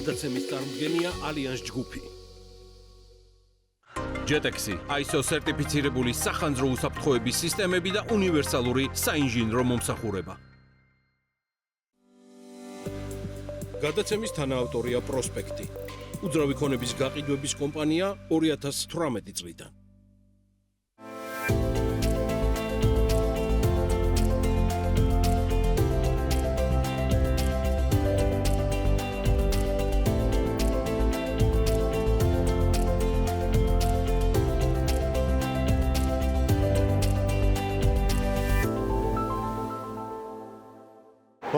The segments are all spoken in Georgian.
გადაცემის წარმოდგენია ალიანს ჯგუფი. JETEX-ი ISO სერტიფიცირებული სახანძრო უსაფრთხოების სისტემები და უნივერსალური საინჟინრო მომსახურება. გადაცემის თანაავტორია პროსპექტი. უძრავი ქონების გაყიდვების კომპანია 2018 წლიდან.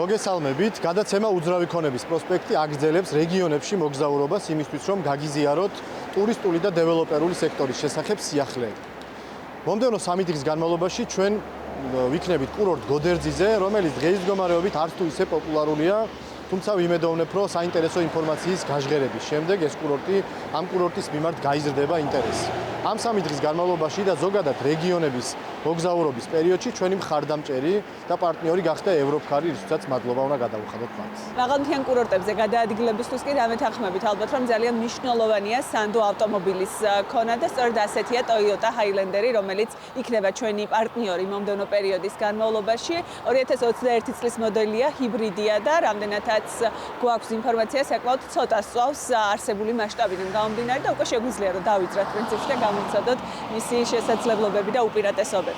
მოგესალმებით, გადაცემა უძრავი ქონების პროსპექტი აგრძელებს რეგიონებში მოგზაურობას იმისთვის, რომ გაგიზიაროთ ტურისტული და დეველოპერული სექტორის შესახებ სიახლეები. მომდევნო 3 დღის განმავლობაში ჩვენ ვიქნებით კურორტ გოდერძიზე, რომელიც დღეის მდგომარეობით არც თუ ისე პოპულარულია, თუმცა ვიმედოვნებ, რომ საინტერესო ინფორმაციის გაჟღერების შემდეგ ეს კურორტი ამ კურორტის მიმართ გაიზრდება ინტერესი. ამ 3 დღის განმავლობაში და ზოგადად რეგიონების მოგზაურობის პერიოდში ჩვენი მხარდამჭერი და პარტნიორი გახდა ევროპკარი, რისთვისაც მადლობა უნდა გადავუხადოთ მათ. მაღალმთიან კურორტებზე გადაადგილებისთვის კი დამეთანხმებით ალბათ, რომ ძალიან მნიშვნელოვანია სანდო ავტომობილის ქონა და სწორედ ასეთია Toyota Highlander-ი, რომელიც იქნება ჩვენი პარტნიორი მომდევნო პერიოდის განმავლობაში. 2021 წლის მოდელია, ჰიბრიდია და რამდენადაც გვაქვს ინფორმაცია, საკმაოდ ცოტა სწავს არსებული მასშტაბიდან გამომდინარე და უკვე შეგვიძლია რომ დავიძრათ პრინციპში და გამოვიცადოთ მისი შესაძლებლობები და უპირატესობები.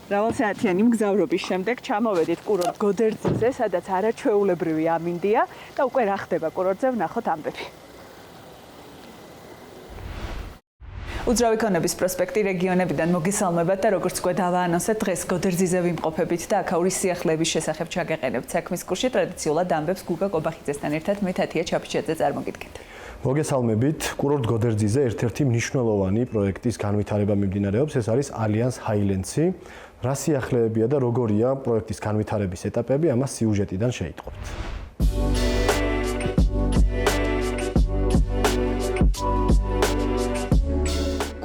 მრავალსაათიანი მგზავრობის შემდეგ ჩამოვედით კურორტ გოდერძიზე, სადაც არაჩვეულებრივი ამინდია და უკვე რა ხდება კურორტზე ვნახოთ ამბები. უძრავი ქონების პროსპექტი რეგიონებიდან მოგესალმებათ და როგორც უკვე დავაანონსეთ, დღეს გოდერძიზე ვიმყოფებით და აქაური სიახლეების შესახებ ჩაგეყენებთ საქმის კურსში. ტრადიციულად ამბებს გუგა კობახიძესთან ერთად მე თათია ჩაფიჩაძე წარმოგიდგენთ. მოგესალმებით, კურორტ გოდერძიზე ერთ-ერთი მნიშვნელოვანი პროექტის განვითარება მიმდინარეობს, ეს არის ალიანს Highlands-ი. რა სიახლეებია და როგორია პროექტის განვითარების ეტაპები, ამას სიუჟეტიდან შეიტყობთ.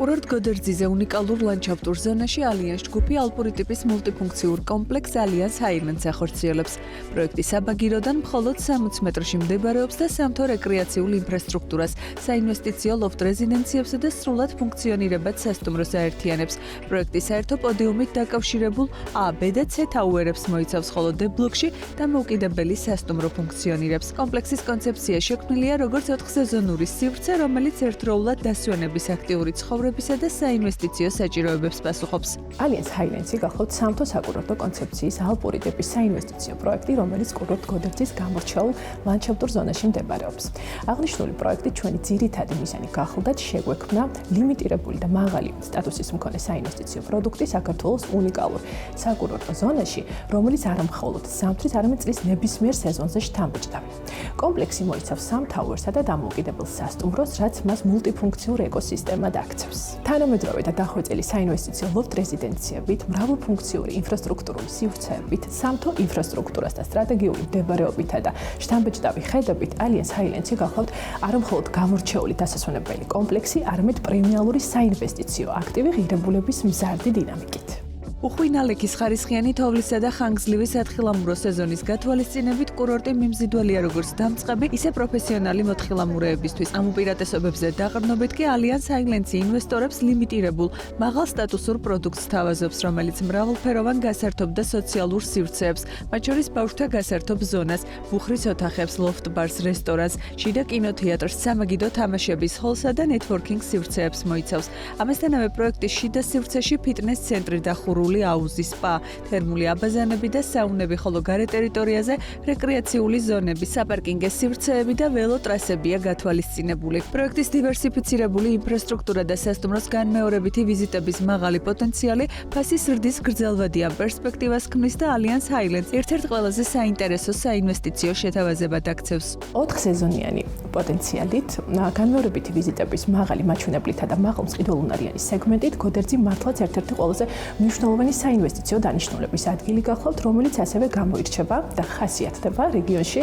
კურორტ გოდერძიზე უნიკალურ ლანდშაფტურ ზონაში ალიანს ჯგუფი ალპური ტიპის მულტიფუნქციურ კომპლექს ალიანს Highlands ახორციელებს. პროექტის საბაგიროდან მხოლოდ 60 მეტრში მდებარეობს და სამთო რეკრეაციულ ინფრასტრუქტურას, საინვესტიციო ლოფტ რეზიდენციებსა და სრულად ფუნქციონირებად სასტუმროს აერთიანებს. პროექტი საერთო პოდიუმით დაკავშირებულ A, B და C თაუერებს მოიცავს, ხოლო D ბლოკში დამოუკიდებელი სასტუმრო ფუნქციონირებს. კომპლექსის კონცეფცია შექმნილია როგორც 4 სეზონური სივრცე, რომელიც ერთდროულად დასვენების აქტიური ცხოვრებისა და საინვესტიციო საჭიროებებს პასუხობს. ალიანს Highlands-ი გახლავთ სამთო საკურორტო კონცეფციის ალპური ტიპის საინვესტიციო პროექტი, რომელიც კურორტ გოდერძის გამორჩეულ ლანდშაფტურ ზონაში მდებარეობს. აღნიშნული პროექტი ჩვენი ძირითადი მიზანი გახლდათ შეგვექმნა ლიმიტირებული და მაღალი სტატუსის მქონე საინვესტიციო პროდუქტი საქართველოს უნიკალურ საკურორტო ზონაში, რომელიც არა მხოლოდ ზამთრის, არამედ წლის ნებისმიერ სეზონზე შთამბეჭდავი. კომპლექსი მოიცავს 3 თაუერსა და დამოუკიდებელ სასტუმროს, რაც მას მულტიფუნქციურ ეკოსისტემად აქცევს. თანამედროვე და დახვეწილი საინვესტიციო ლოფტ რეზიდენციებით, მრავალფუნქციური ინფრასტრუქტურული სივრცეებით, სამთო ინფრასტრუქტურას და სტრატეგიული მდებარეობითა და შთამბეჭდავი ხედებით, ალიანს Highlands-ი გახლავთ არა მხოლოდ გამორჩეული დასასვენებელი კომპლექსი, არამედ პრემიალური საინვესტიციო აქტივი ღირებულების მზარდი დინამიკით. უხვინალექის ხარისხიანი თოვლისა და ხანგრძლივი სათხილამურო სეზონის გათვალისწინებით კურორტი მიმზიდველია როგორც დამწყები, ისე პროფესიონალი მოთხილამურეებისთვის. ამ უპირატესობებზე დაყრდნობით კი ალიანს ჰაილენდსი ინვესტორებს ლიმიტირებულ, მაღალ სტატუსურ პროდუქტს თავაზობს, რომელიც მრავალფეროვან გასართობ და სოციალურ სივრცეებს, მათ შორის ბავშვთა გასართობ ზონას, ბუხრის ოთახებს, ლოფტ ბარს, რესტორანს, შიდა კინოთეატრს, სამაგიდო თამაშების ჰოლსა და ნეტვორკინგ სივრცეებს მოიცავს. ამასთანავე პროექტის შიდა სივრცეში ფიტნეს ცენტრი და ხურული აუზი, სპა, თერმული აბაზანები და საუნები, ხოლო გარე ტერიტორიაზე რეკრეაციული ზონები, საპარკინგე სივრცეები და ველოტრასებია გათვალისწინებული. პროექტის დივერსიფიცირებული ინფრასტრუქტურა და სასტუმროს განმეორებითი ვიზიტების მაღალი პოტენციალი ფასის ზრდის გრძელვადიან პერსპექტივას ქმნის და ალიანს ჰაილენდს ერთ-ერთ ყველაზე საინტერესო საინვესტიციო შეთავაზებად აქცევს. 4 სეზონიანი პოტენციალით, განმეორებითი ვიზიტების მაღალი მაჩვენებლითა და მაღალ მყიდველუნარიანი სეგმენტით გოდერძი მართლაც ერთ-ერთი ყველაზე მნიშვნელოვანი საინვესტიციო დანიშნულების ადგილი გახლავთ, რომელიც ასევე გამოირჩევა და ხასიათდება რეგიონში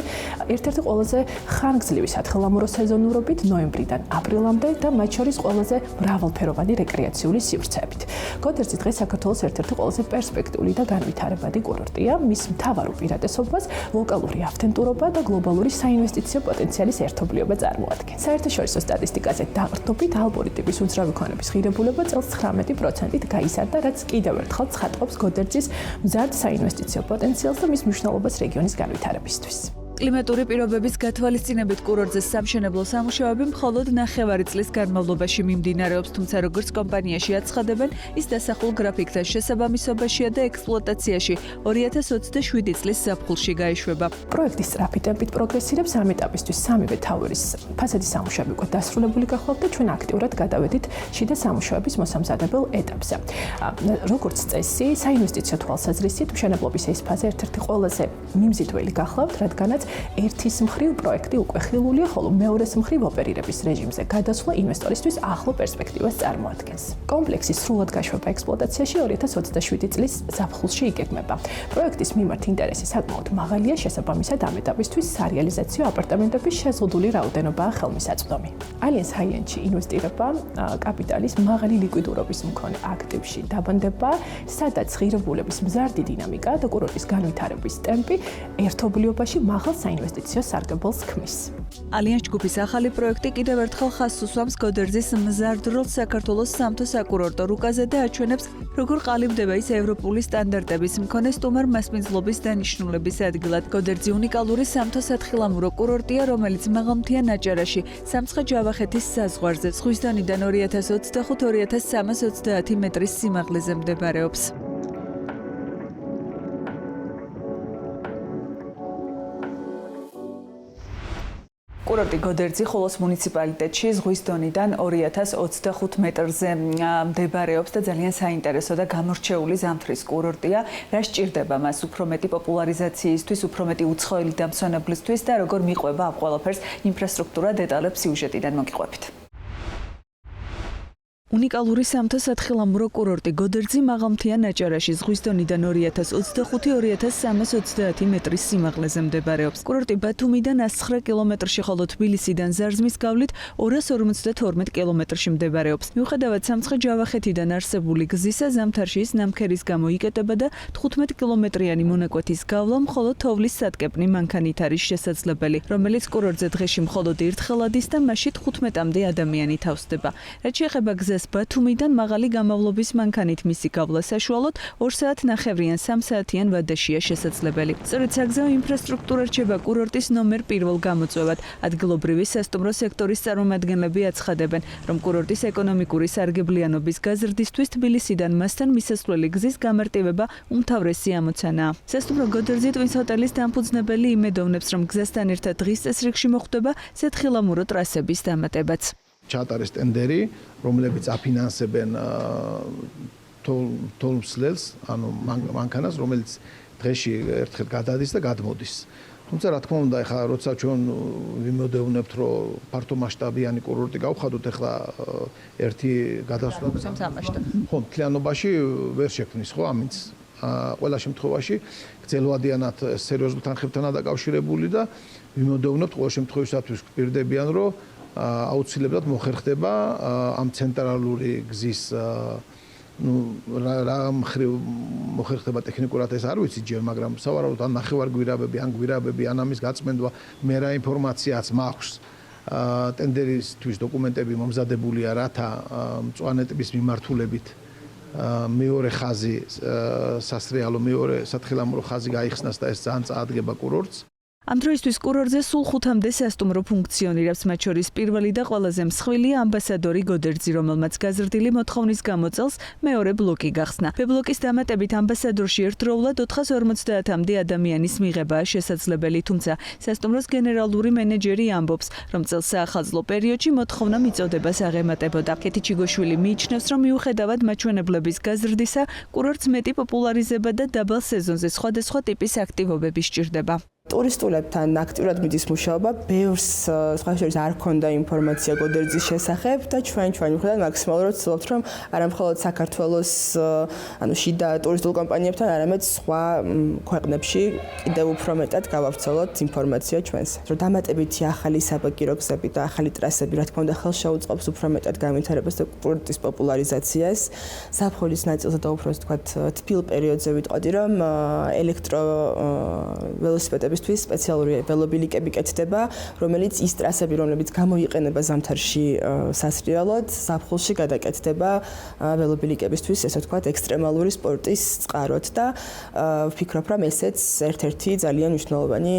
ერთ-ერთი ყველაზე ხანგრძლივი სათხილამურო სეზონურობით ნოემბრიდან აპრილამდე და მათ შორის ყველაზე მრავალფეროვანი რეკრეაციული სივრცეებით. გოდერძი დღეს საქართველოს ერთ-ერთი ყველაზე პერსპექტიული და განვითარებადი კურორტია. მის მთავარ უპირატესობას ლოკალური ავთენტურობა და გლობალური საინვესტიციო პოტენციალის ერთობლიობა წარმოადგენს. საერთაშორისო სტატისტიკაზე დაყრდნობით ალპური ტიპის უძრავი ქონების ღირებულება წელს 19%-ით გაიზარდა, რაც კიდევ ერთხელ ცხადყოფს გოდერძის მზარდ საინვესტიციო პოტენციალს და მის მნიშვნელობას რეგიონის განვითარებისთვის. კლიმატური პირობების გათვალისწინებით კურორტზე სამშენებლო სამუშაოები მხოლოდ ნახევარი წლის განმავლობაში მიმდინარეობს, თუმცა როგორც კომპანიაში აცხადებენ, ის დასახულ გრაფიკთან შესაბამისობაშია და ექსპლუატაციაში 2027 წლის ზაფხულში გაეშვება. პროექტის სწრაფი ტემპით პროგრესირებს ამ ეტაპისთვის სამივე თაურის ფასადის სამუშაოები უკვე დასრულებული გახლავთ და ჩვენ აქტიურად გადავედით შიდა სამუშაოების მოსამზადებელ ეტაპზე. როგორც წესი, საინვესტიციო თვალსაზრისით მშენებლობის ეს ფაზა ერთ-ერთი ყველაზე მიმზიდველი გახლავთ, რადგანაც ერთის მხრივ პროექტი უკვე ხილულია, ხოლო მეორეს მხრივ ოპერირების რეჟიმზე გადასვლა ინვესტორისთვის ახლო პერსპექტივას წარმოადგენს. კომპლექსის სრულად გაშვება ექსპლუატაციაში 2027 წლის ზაფხულში იგეგმება. პროექტის მიმართ ინტერესი საკმაოდ მაღალია, შესაბამისად ამ ეტაპისთვის სარეალიზაციო აპარტამენტების შეზღუდული რაოდენობაა ხელმისაწვდომი. ალიანს ჰაილენდში ინვესტირება კაპიტალის მაღალი ლიკვიდურობის მქონე აქტივში დაბანდება, სადაც ღირებულების მზარდი დინამიკა და კურორტის განვითარების ტემპი ერთობლიობაში მაღალ საინვესტიციო სარგებელს ქმნის. ალიანს ჯგუფის ახალი პროექტი კიდევ ერთხელ ხაზს უსვამს გოდერძის მზარდ როლს საქართველოს სამთო საკურორტო რუკაზე და აჩვენებს, როგორ ყალიბდება ის ევროპული სტანდარტების მქონე სტუმარ მასპინძლობის დანიშნულების ადგილად. გოდერძი უნიკალური სამთო სათხილამურო კურორტია, რომელიც მაღალმთიან აჭარაში, სამცხე-ჯავახეთის საზღვარზე, ზღვის დონიდან 2025-2330 მეტრის სიმაღლეზე მდებარეობს. კურორტი გოდერძი ხოლოს მუნიციპალიტეტში ზღვის დონიდან 2025 მეტრზე მდებარეობს და ძალიან საინტერესო და გამორჩეული ზამთრის კურორტია. რა სჭირდება მას უფრო მეტი პოპულარიზაციისთვის, უფრო მეტი უცხოელი დამსვენებლისთვის და როგორ მიყვება ამ ყველაფერს ინფრასტრუქტურა დეტალებს სიუჟეტიდან მოგიყვებით. უნიკალური სამთო სათხილამურო კურორტი გოდერძი მაღალმთიან აჭარაში ზღვის დონიდან 2025-2330 მეტრის სიმაღლეზე მდებარეობს. კურორტი ბათუმიდან 109 კილომეტრში, ხოლო თბილისიდან ზარზმის გავლით 252 კილომეტრში მდებარეობს. მიუხედავად სამცხე-ჯავახეთიდან არსებული გზისა, ზამთარში ის ნამქერის გამო იკეტება და 15 კილომეტრიანი მონაკვეთის გავლა მხოლოდ თოვლის სატკეპნი მანქანით არის შესაძლებელი, რომელიც კურორტზე დღეში მხოლოდ ერთხელ ადის და მასში 15-მდე ადამიანი თავსდება. რაც შეეხება გზას ბათუმიდან მაღალი გამავლობის მანქანით მისი გავლა საშუალოდ 2 საათნახევრიან 3 საათიან ვადაშია შესაძლებელი. სწორედ საგზაო ინფრასტრუქტურა რჩება კურორტის ნომერ პირველ გამოწვევად. ადგილობრივი სასტუმრო სექტორის წარმომადგენლები აცხადებენ, რომ კურორტის ეკონომიკური სარგებლიანობის გაზრდისთვის თბილისიდან მასთან მისასვლელი გზის გამარტივება უმთავრესი ამოცანაა. სასტუმრო გოდერძი ტვინს ჰოტელის დამფუძნებელი იმედოვნებს, რომ გზასთან ერთად დღის წესრიგში მოხდება სათხილამურო ტრასების დამატებაც. ჩაატარეს ტენდერი, რომლებიც აფინანსებენ თოლმსლელს, ანუ მანქანას, რომელიც დღეში ერთხელ გადადის და გადმოდის. თუმცა რა თქმა უნდა, ეხლა როცა ჩვენ ვიმოდევნებთ, რომ ფართო მასშტაბიანი კურორტი გავხადოთ, ეხლა ერთი გადასვლა ხო, მთლიანობაში ვერ შექმნის, ხო, ამინც. ყველა შემთხვევაში გრძელვადიანად სერიოზულ თანხებთანაა დაკავშირებული და ვიმოდევნებთ ყოველ შემთხვევისათვის გვპირდებიან, რომ აუცილებლად მოხერხდება ამ ცენტრალური გზის რა მხრივ მოხერხდება ტექნიკურად ეს არ ვიცი ჯერ, მაგრამ სავარაუდოდ ან ნახევარგვირაბები, ან გვირაბები, ან ამის გაწმენდვა მე რა ინფორმაციაც მაქვს. ტენდერისთვის დოკუმენტები მომზადებულია, რათა მწვანე ტბის მიმართულებით მეორე ხაზი სასრიალო მეორე სათხილამურო ხაზი გაიხსნას და ეს ძალიან წაადგება კურორტს. ამ დროისთვის კურორტზე სულ 5-მდე სასტუმრო ფუნქციონირებს, მათ შორის პირველი და ყველაზე მსხვილია ამბასადორი გოდერძი, რომელმაც გაზრდილი მოთხოვნის გამო წელს მეორე ბლოკი გახსნა. ბ-ბლოკის დამატებით ამბასადორში ერთდროულად 450-მდე ადამიანის მიღებაა შესაძლებელი, თუმცა სასტუმროს გენერალური მენეჯერი ამბობს, რომ წელს საახალწლო პერიოდში მოთხოვნა მიწოდებას აღემატებოდა. კეთი ჩიგოშვილი მიიჩნევს, რომ მიუხედავად მაჩვენებლების გაზრდისა, კურორტს მეტი პოპულარიზება და დაბალ სეზონზე სხვადასხვა ტიპის აქტივობები სჭირდება. ტურისტულებთან აქტიურად მიდის მუშაობა, ბევრს სხვა შორის არ ქონდა ინფორმაცია გოდერძის შესახებ და ჩვენ მიხედავთ მაქსიმალურად ვცდილობთ, რომ არა მხოლოდ საქართველოს შიდა ტურისტულ კომპანიებთან, არამედ სხვა ქვეყნებში კიდევ უფრო მეტად გავავრცელოთ ინფორმაცია ჩვენს. რომ დამატებითი ახალი საბაგირო გზები და ახალი ტრასები, რა თქმა უნდა, ხელშეუწყობს უფრო მეტად განვითარებას და კურორტის პოპულარიზაციას. ზაფხულის ნაწილზე და უფრო ვთქვათ, თბილ პერიოდზე ვიტყოდი, რომ ელექტრო ველოსიპედების სპეციალური ველობილიკები კეთდება, რომელიც ის ტრასები, რომლებიც გამოიყენება ზამთარში სასრიალოდ, ზაფხულში გადაკეთდება ველობილიკებისთვის, ესე ვთქვათ, ექსტრემალური სპორტის წყაროდ და ვფიქრობ, რომ ესეც ერთ-ერთი ძალიან მნიშვნელოვანი,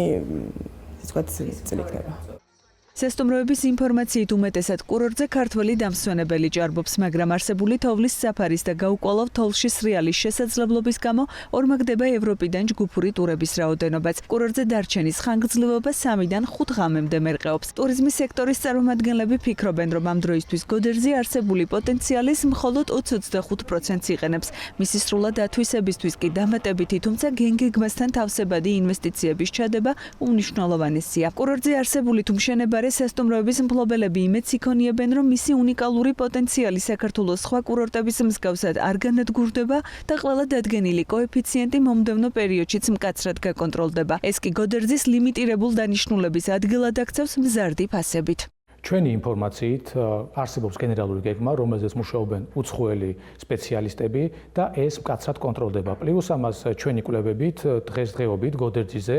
ვთქვათ, წილი იქნება. სასტუმროების ინფორმაციით უმეტესად კურორტზე ქართველი დამსვენებელი ჭარბობს, მაგრამ არსებული თოვლის საფარის და გაუკვალავ თოვლში სრიალის შესაძლებლობის გამო ორმაგდება ევროპიდან ჯგუფური ტურების რაოდენობაც. კურორტზე დარჩენის ხანგრძლივობა 3-დან 5 ღამემდე მერყეობს. ტურიზმის სექტორის წარმომადგენლები ფიქრობენ, რომ ამ დროისთვის გოდერძი არსებული პოტენციალის მხოლოდ 20-25%-ს იყენებს. მისი სრულად ათვისებისთვის კი დამატებითი, თუმცა გენგეგმასთან თავსებადი ინვესტიციების ჩადება უმნიშვნელოვანესია. კურორტზე არსებული თუ მშენებარე სასტუმროების მფლობელები იმედს იქონიებენ, რომ მისი უნიკალური პოტენციალი საქართველოს სხვა კურორტების მსგავსად არ განადგურდება და ყველა დადგენილი კოეფიციენტი მომდევნო პერიოდშიც მკაცრად გაკონტროლდება. ეს კი გოდერძის ლიმიტირებულ დანიშნულების ადგილად აქცევს მზარდი ფასებით. ჩვენი ინფორმაციით არსებობს გენერალური გეგმა, რომელზეც მუშაობენ უცხოელი სპეციალისტები და ეს მკაცრად კონტროლდება. პლუს ამას ჩვენი კვლევებით დღესდღეობით გოდერძიზე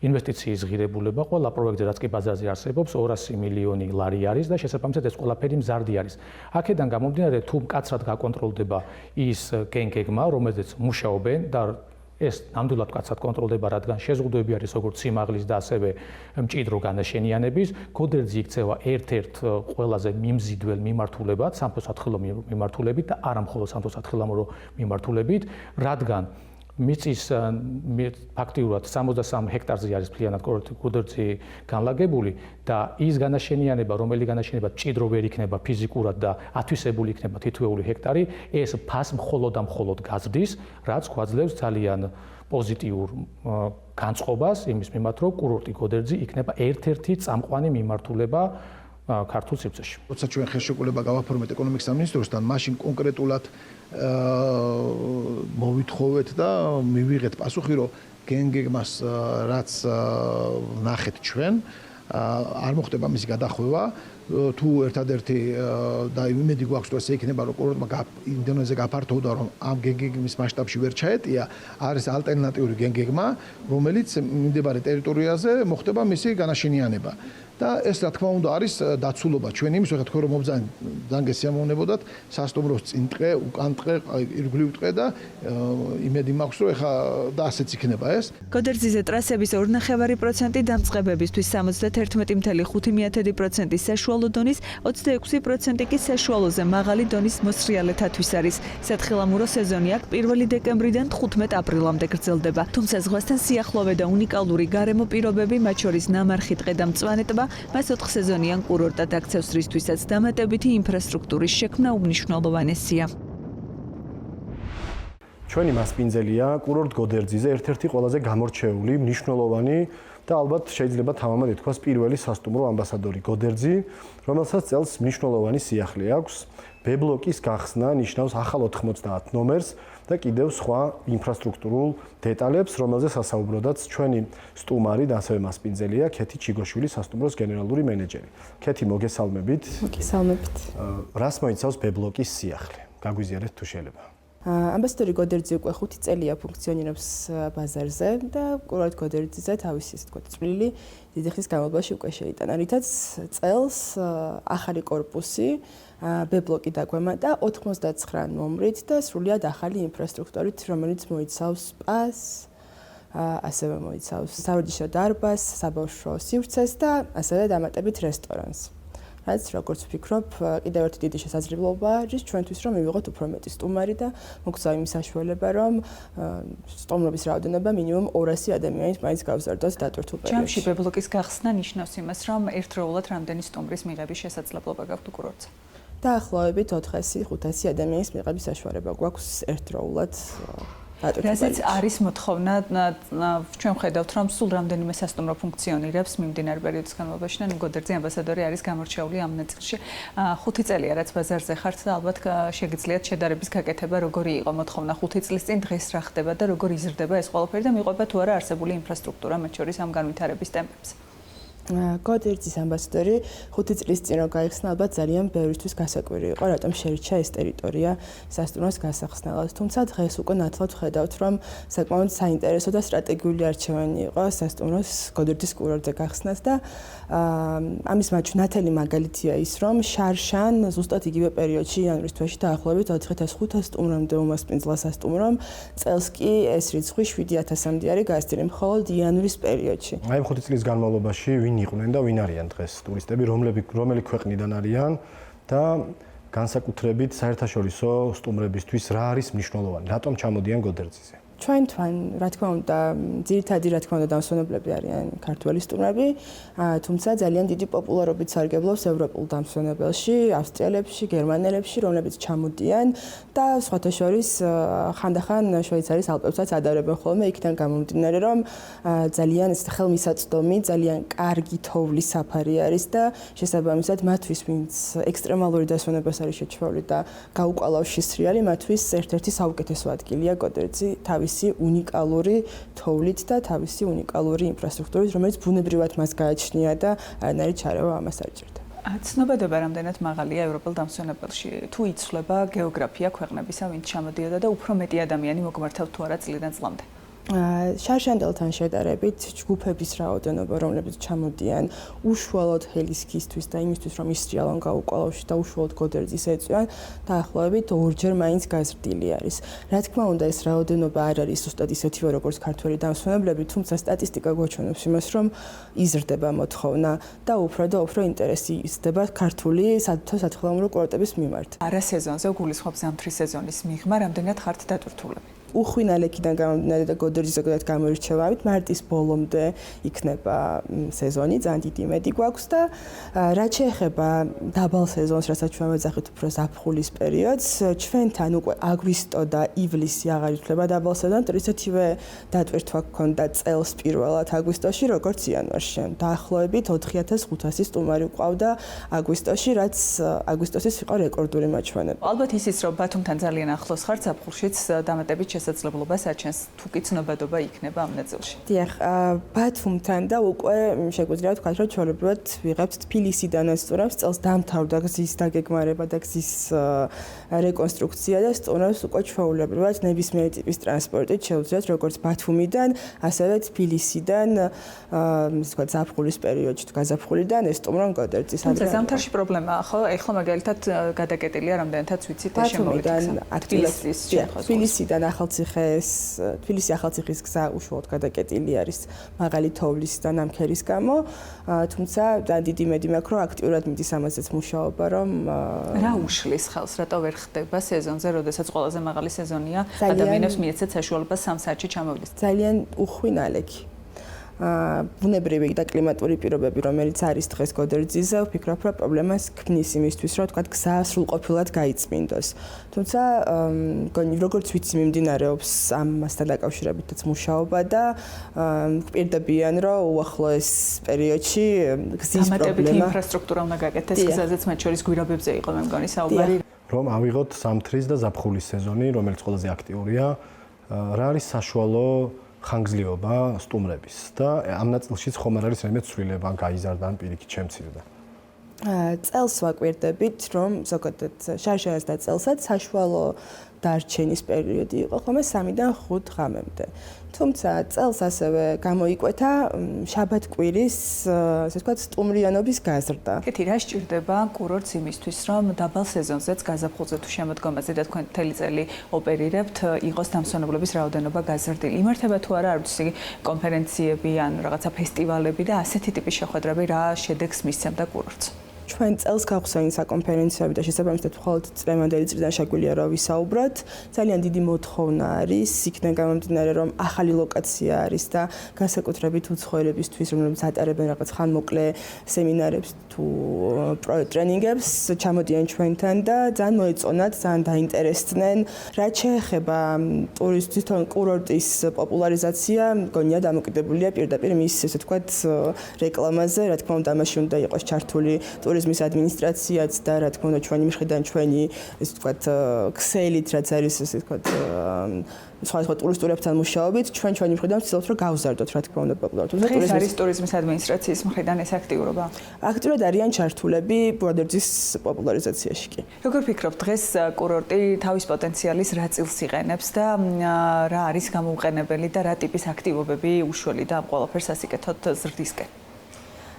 ინვესტიციის ღირებულება ყველა პროექტზე, რაც კი ბაზარზე არსებობს, 200 მილიონი ლარი არის და შესაბამისად ეს ყველაფერი მზარდი არის. აქედან გამომდინარე, თუ მკაცრად გაკონტროლდება ის გეგმა, რომელზეც მუშაობენ და ეს ნამდვილად მკაცრად კონტროლდება, რადგან შეზღუდვები არის როგორც სიმაღლის და ასევე მჭიდრო განაშენიანების, გოდერძი იქცევა ერთ-ერთ ყველაზე მიმზიდველ მიმართულებად, სამთო-სათხილამურო მიმართულებით და არა მხოლოდ სამთო-სათხილამურო მიმართულებით, რადგან მიწის ფაქტიურად 63 ჰექტარზე არის მთლიანად გოდერძი განლაგებული და ის განაშენიანება, რომელი განაშენება მჭიდრო ვერ იქნება ფიზიკურად და ათვისებული იქნება თითოეული ჰექტარი, ეს ფას მხოლოდ და მხოლოდ გაზრდის, რაც გვაძლევს ძალიან პოზიტიურ განწყობას იმის მიმართ, რომ კურორტი გოდერძი იქნება ერთ-ერთი წამყვანი მიმართულება ქართულ სივრცეში. როცა ჩვენ ხელშეკრულება გავაფორმეთ ეკონომიკის სამინისტროსთან, მაშინ კონკრეტულად მოვითხოვეთ და მივიღეთ პასუხი, რომ გენგეგმას რაც ნახეთ ჩვენ, არ მოხდება მისი გადახვევა, თუ ერთადერთი და იმედი გვაქვს, რომ ესე იქნება, რომ კურორტმა იმდენზე გაფართოვდა, რომ ამ გენგეგმის მასშტაბში ვერ ჩაეტია, არის ალტერნატიული გენგეგმა, რომელიც მიმდებარე ტერიტორიაზე მოხდება მისი განაშენიანება. და ეს რა თქმა უნდა არის დაცულობა ჩვენ იმის ვეხა თქვენ რომ ძალიან გესიამოვნებოდათ სასტუმროს წინ ტყე, უკან ტყე, ირგვლივ ტყე და იმედი მაქვს რომ ეხა და ასეც იქნება ეს. გოდერძიზე ტრასების 2.5% დამწყებებისთვის 71.5% საშუალო დონის, 26% კი საშუალოზე მაღალი დონის მოსრიალეთათვის არის. სათხილამურო სეზონი აქ 1 დეკემბრიდან 15 აპრილამდე გრძელდება. თუმცა ზღვასთან სიახლოვე და უნიკალური გარემო პირობები, მათ შორის ნამარხი ტყე და მწვანე ტბა მას 4 სეზონიან კურორტად აქცევს, რისთვისაც დამატებითი ინფრასტრუქტურის შექმნა უმნიშვნელოვანესია. ჩვენი მასპინძელია კურორტ გოდერძიზე ერთ-ერთი ყველაზე გამორჩეული, მნიშვნელოვანი და ალბათ შეიძლება თამამად ითქვას პირველი სასტუმრო ამბასადორი გოდერძი, რომელსაც წელს მნიშვნელოვანი სიახლე აქვს. B-ბლოკის გახსნა ნიშნავს ახალ 90 ნომერს და კიდევ სხვა ინფრასტრუქტურულ დეტალებს, რომელზეც სასაუბროდაც ჩვენი სტუმარი და ასევე მასპინძელია ქეთი ჩიგოშვილი, სასტუმროს გენერალური მენეჯერი. ქეთი, მოგესალმებით. მოგესალმებით. რას მოიცავს B-ბლოკის სიახლე? გაგვიზიარეთ თუ შეიძლება. ამბასადორი გოდერძი უკვე 5 წელია ფუნქციონირებს ბაზარზე და კურორტ გოდერძიზე თავისი ისე თქვა წვლილი დიდი ხნის განმავლობაში უკვე შეიტანა, რითაც წელს ახალი კორპუსი B-ბლოკი დაგვემატა 99 ნომრით და სრულიად ახალი ინფრასტრუქტურით, რომელიც მოიცავს სპას, ასევე მოიცავს საროდიშო დარბაზს, საბავშვო სივრცეს და ასევე დამატებით რესტორანს. რაც როგორც ვფიქრობ, კიდევ ერთი დიდი შესაძლებლობა არის ჩვენთვის, რომ მივიღოთ უფრო მეტი სტუმარი და მოგცვა იმის საშუალება, რომ სტუმრობის რაოდენობა მინიმუმ 200 ადამიანით მაინც გავზარდოთ დატვირთულ პერიოდში. ჯამში B-ბლოკის გახსნა ნიშნავს იმას, რომ ერთდროულად რამდენი სტუმრის მიღების შესაძლებლობა გაქვთ კურორტზე. დაახლოებით 400-500 ადამიანის მიღების საშუალება გვაქვს ერთდროულად. რასაც არის მოთხოვნა, ჩვენ ვხედავთ, რომ სულ რამდენიმე სასტუმრო ფუნქციონირებს მიმდინარე პერიოდის განმავლობაში და გოდერძი ამბასადორი არის გამორჩეული ამ ნაწილში. 5 წელია რაც ბაზარზე ხართ და ალბათ შეგიძლიათ შედარების გაკეთება, როგორი იყო მოთხოვნა 5 წლის წინ, დღეს რა ხდება და როგორ იზრდება ეს ყველაფერი და მიყვება თუ არა არსებული ინფრასტრუქტურა მათ შორის ამ განვითარების ტემპებს. გოდერძის ამბასადორი 5 წლის წინ რო გაიხსნა, ალბათ ძალიან ბევრისთვის გასაკვირი იყო, რატომ შეირჩა ეს ტერიტორია სასტუმროს გასახსნელად. თუმცა დღეს უკვე ნათლად ვხედავთ, რომ საკმაოდ საინტერესო და სტრატეგიული არჩევანი იყო სასტუმროს გოდერძის კურორტზე გახსნას და ამის ნათელი მაგალითია ის, რომ შარშან ზუსტად იგივე პერიოდში იანვრის თვეში დაახლოებით 4500 სტუმრამდე უმასპინძლა სასტუმრომ, წელს კი ეს რიცხვი 7000-მდე არის გასწრილი მხოლოდ იანვრის პერიოდში. აი 5 წლის განმავლობაში ვინ იყვნენ და ვინ არიან დღეს ტურისტები, რომელი ქვეყნიდან არიან და განსაკუთრებით საერთაშორისო სტუმრებისთვის რა არის მნიშვნელოვანი, რატომ ჩამოდიან გოდერძიზე? ჩვენთან, რა თქმა უნდა, ძირითადი დამსვენებლები არიან ქართველი სტუმრები, თუმცა ძალიან დიდი პოპულარობით სარგებლობს ევროპულ დამსვენებელში, ავსტრიელებში, გერმანელებში, რომლებიც ჩამოდიან და სხვათა შორის ხანდახან შვეიცარიის ალპებსაც ადარებენ ხოლმე, იქიდან გამომდინარე, რომ ძალიან ხელმისაწვდომი, ძალიან კარგი თოვლის საფარი არის და შესაბამისად მათთვის, ვინც ექსტრემალური დასვენებას არის შეჩვეული და გაუკვალავ შესრიალი, მათთვის ერთ-ერთი საუკეთესო ადგილია გოდერძი თავისი უნიკალური თოვლით და თავისი უნიკალური ინფრასტრუქტურით, რომელიც ბუნებრივად მას გააჩნია და არანაირი ჩარევა ამას არ ჭირდება. ცნობადობა რამდენად მაღალია ევროპელ დამსვენებელში? თუ იცვლება გეოგრაფია ქვეყნებისა, ვინც ჩამოდიოდა და უფრო მეტი ადამიანი მოგმართავთ თუ არა წლიდან წლამდე? შარშანდელთან შედარებით ჯგუფების რაოდენობა, რომლებიც ჩამოდიან უშუალოდ ჰელისქისთვის და იმისთვის, რომ ისრიალონ გაუკვალავში და უშუალოდ გოდერძის ეწვიან, დაახლოებით 2-ჯერ მაინც გაზრდილი არის. რა თქმა უნდა, ეს რაოდენობა არ არის ზუსტად ისეთივე, როგორც ქართველი დამსვენებლები, თუმცა სტატისტიკა გვაჩვენებს იმას, რომ იზრდება მოთხოვნა და უფრო ინტერესი იზრდება ქართული სათხილამურო კურორტების მიმართ. არა სეზონზე, გულისხმობს ზამთრის სეზონის მიღმა, რამდენად ხართ დატვირთულები? უხვინალეკიდან გამომდინარე და გოდერძი ზოგადად გამოირჩევა, ამით მარტის ბოლომდე იქნება სეზონი, ძალიან დიდი იმედი გვაქვს და რაც შეეხება დაბალ სეზონს, რასაც ჩვენ ვეძახით უფრო ზაფხულის პერიოდს, ჩვენთან უკვე აგვისტო და ივლისი აღარ ითვლება დაბალ სეზონად, ისეთივე დატვირთვა გქონდა წელს პირველად აგვისტოში, როგორც იანვარში. დაახლოებით 4500 სტუმარი ყავდა აგვისტოში, რაც აგვისტოსის იყო რეკორდული მაჩვენებელი. ალბათ ისიც, რომ ბათუმთან ძალიან ახლოს ხართ, ზაფხულშიც დამატებით შესაძლებლობას აჩენს, თუ კი ცნობადობა იქნება ამ ნაწილში. დიახ, ბათუმთან და უკვე შეგვიძლია ვთქვათ, რომ ჩვეულებრივად ვიღებთ თბილისიდან სტუმრებს, წელს დამთავრდა გზის დაგეგმარება და გზის რეკონსტრუქცია და სტუმრებს უკვე ჩვეულებრივად ნებისმიერი ტიპის ტრანსპორტით შეუძლიათ როგორც ბათუმიდან, ასევე თბილისიდან, ისე ვთქვათ, ზაფხულის პერიოდში თუ გაზაფხულიდან ეს სტუმრობენ გოდერძის. თუმცა ზამთარში პრობლემაა, ხო? ეხლა მაგალითად გადაკეტილია რამდენადაც ვიცით ეს შემოვიდა. თბილისიდან თბილისი ახალციხის გზა უშუალოდ გადაკეტილი არის მაღალი თოვლის და ნამქერის გამო, თუმცა დიდი იმედი მაქვს, რომ აქტიურად მიდის ამაზეც მუშაობა, რომ რა უშლის ხელს, რატო ვერ ხდება სეზონზე, როდესაც ყველაზე მაღალი სეზონია, ადამიანებს მიეცეთ საშუალება 3 საათში ჩამოვიდეს. ძალიან უხვინალეკი. ბუნებრივი და კლიმატური პირობები, რომელიც არის დღეს გოდერძიზე, ვფიქრობ, რომ პრობლემას ქმნის იმისთვის, რომ თქვა გზა სრულყოფილად გაიწმინდოს. თუმცა, როგორც ვიცი, მიმდინარეობს ამასთან დაკავშირებითაც მუშაობა და გვპირდებიან, რომ უახლოეს პერიოდში გზის პრობლემა ინფრასტრუქტურა უნდა გაკეთდეს, გზაზეც მათ შორის გვირაბებზე იყო მე მგონი საუბარი. რომ ავიღოთ ზამთრის და ზაფხულის სეზონი, რომელიც ყველაზე აქტიურია, რა არის საშუალო ხანგრძლივობა სტუმრების და ამ ნაწილშიც ხომ არ არის რაიმე ცვლილება გაიზარდა ან პირიქით შემცირდა. წელს ვაკვირდებით, რომ ზოგადად შარშანას და წელსაც საშუალო დარჩენის პერიოდი იყო ხოლმე 3-დან 5 ღამემდე. თუმცა წელს ასევე გამოიკვეთა შაბათ-კვირის, ასე ვთქვათ, სტუმრიანობის გაზრდა. კეთი, რა სჭირდება კურორტს იმისთვის, რომ დაბალ სეზონზეც გაზაფხულზე თუ შემოდგომაზე და თქვენ მთელი წელი ოპერირებთ, იყოს დამსვენებლების რაოდენობა გაზრდილი. იმართება თუ არა, არ ვიცი, კონფერენციები ან რაღაცა ფესტივალები და ასეთი ტიპის შეხვედრები რა შედეგს მისცემდა კურორტს? ჩვენ წელს გავხსენით საკონფერენციები და შესაბამისად მხოლოდ წლევანდელი წრიდან შეგვიძლია რა ვისაუბროთ. ძალიან დიდი მოთხოვნა არის, იქიდან გამომდინარე, რომ ახალი ლოკაცია არის და განსაკუთრებით უცხოელებისთვის, რომლებიც ატარებენ რაღაც ხანმოკლე სემინარებს თუ ტრენინგებს, ჩამოდიან ჩვენთან და ძალიან მოეწონათ, ძალიან დაინტერესდნენ. რაც შეეხება ტურისტთა კურორტის პოპულარიზაცია, მგონია დამოკიდებულია პირდაპირ მის, ესე ვთქვათ, რეკლამაზე, რა თქმა უნდა, ამაში უნდა იყოს ჩართული ტურიზმის ადმინისტრაციაც და რა თქმა უნდა ჩვენი მხრიდან ჩვენი ესე ვთქვათ ქსელით რაც არის ესე ვთქვათ სხვა ტურისტებთან მუშაობით ჩვენი მხრიდან ვცდილობთ რომ გავზარდოთ რა თქმა უნდა პოპულარობა ტურიზმის არის ტურიზმის ადმინისტრაციის მხრიდან ეს აქტიურობა აქტიურად არიან ჩართულები ბორდერძის პოპულარიზაციაში კი როგორ ფიქრობთ დღეს კურორტი თავის პოტენციალის რა წილს იღენებს და რა არის გამოუყენებელი და რა ტიპის აქტივობები უშველი და ამ ყველაფერს ასიკეთოთ ზრდისკენ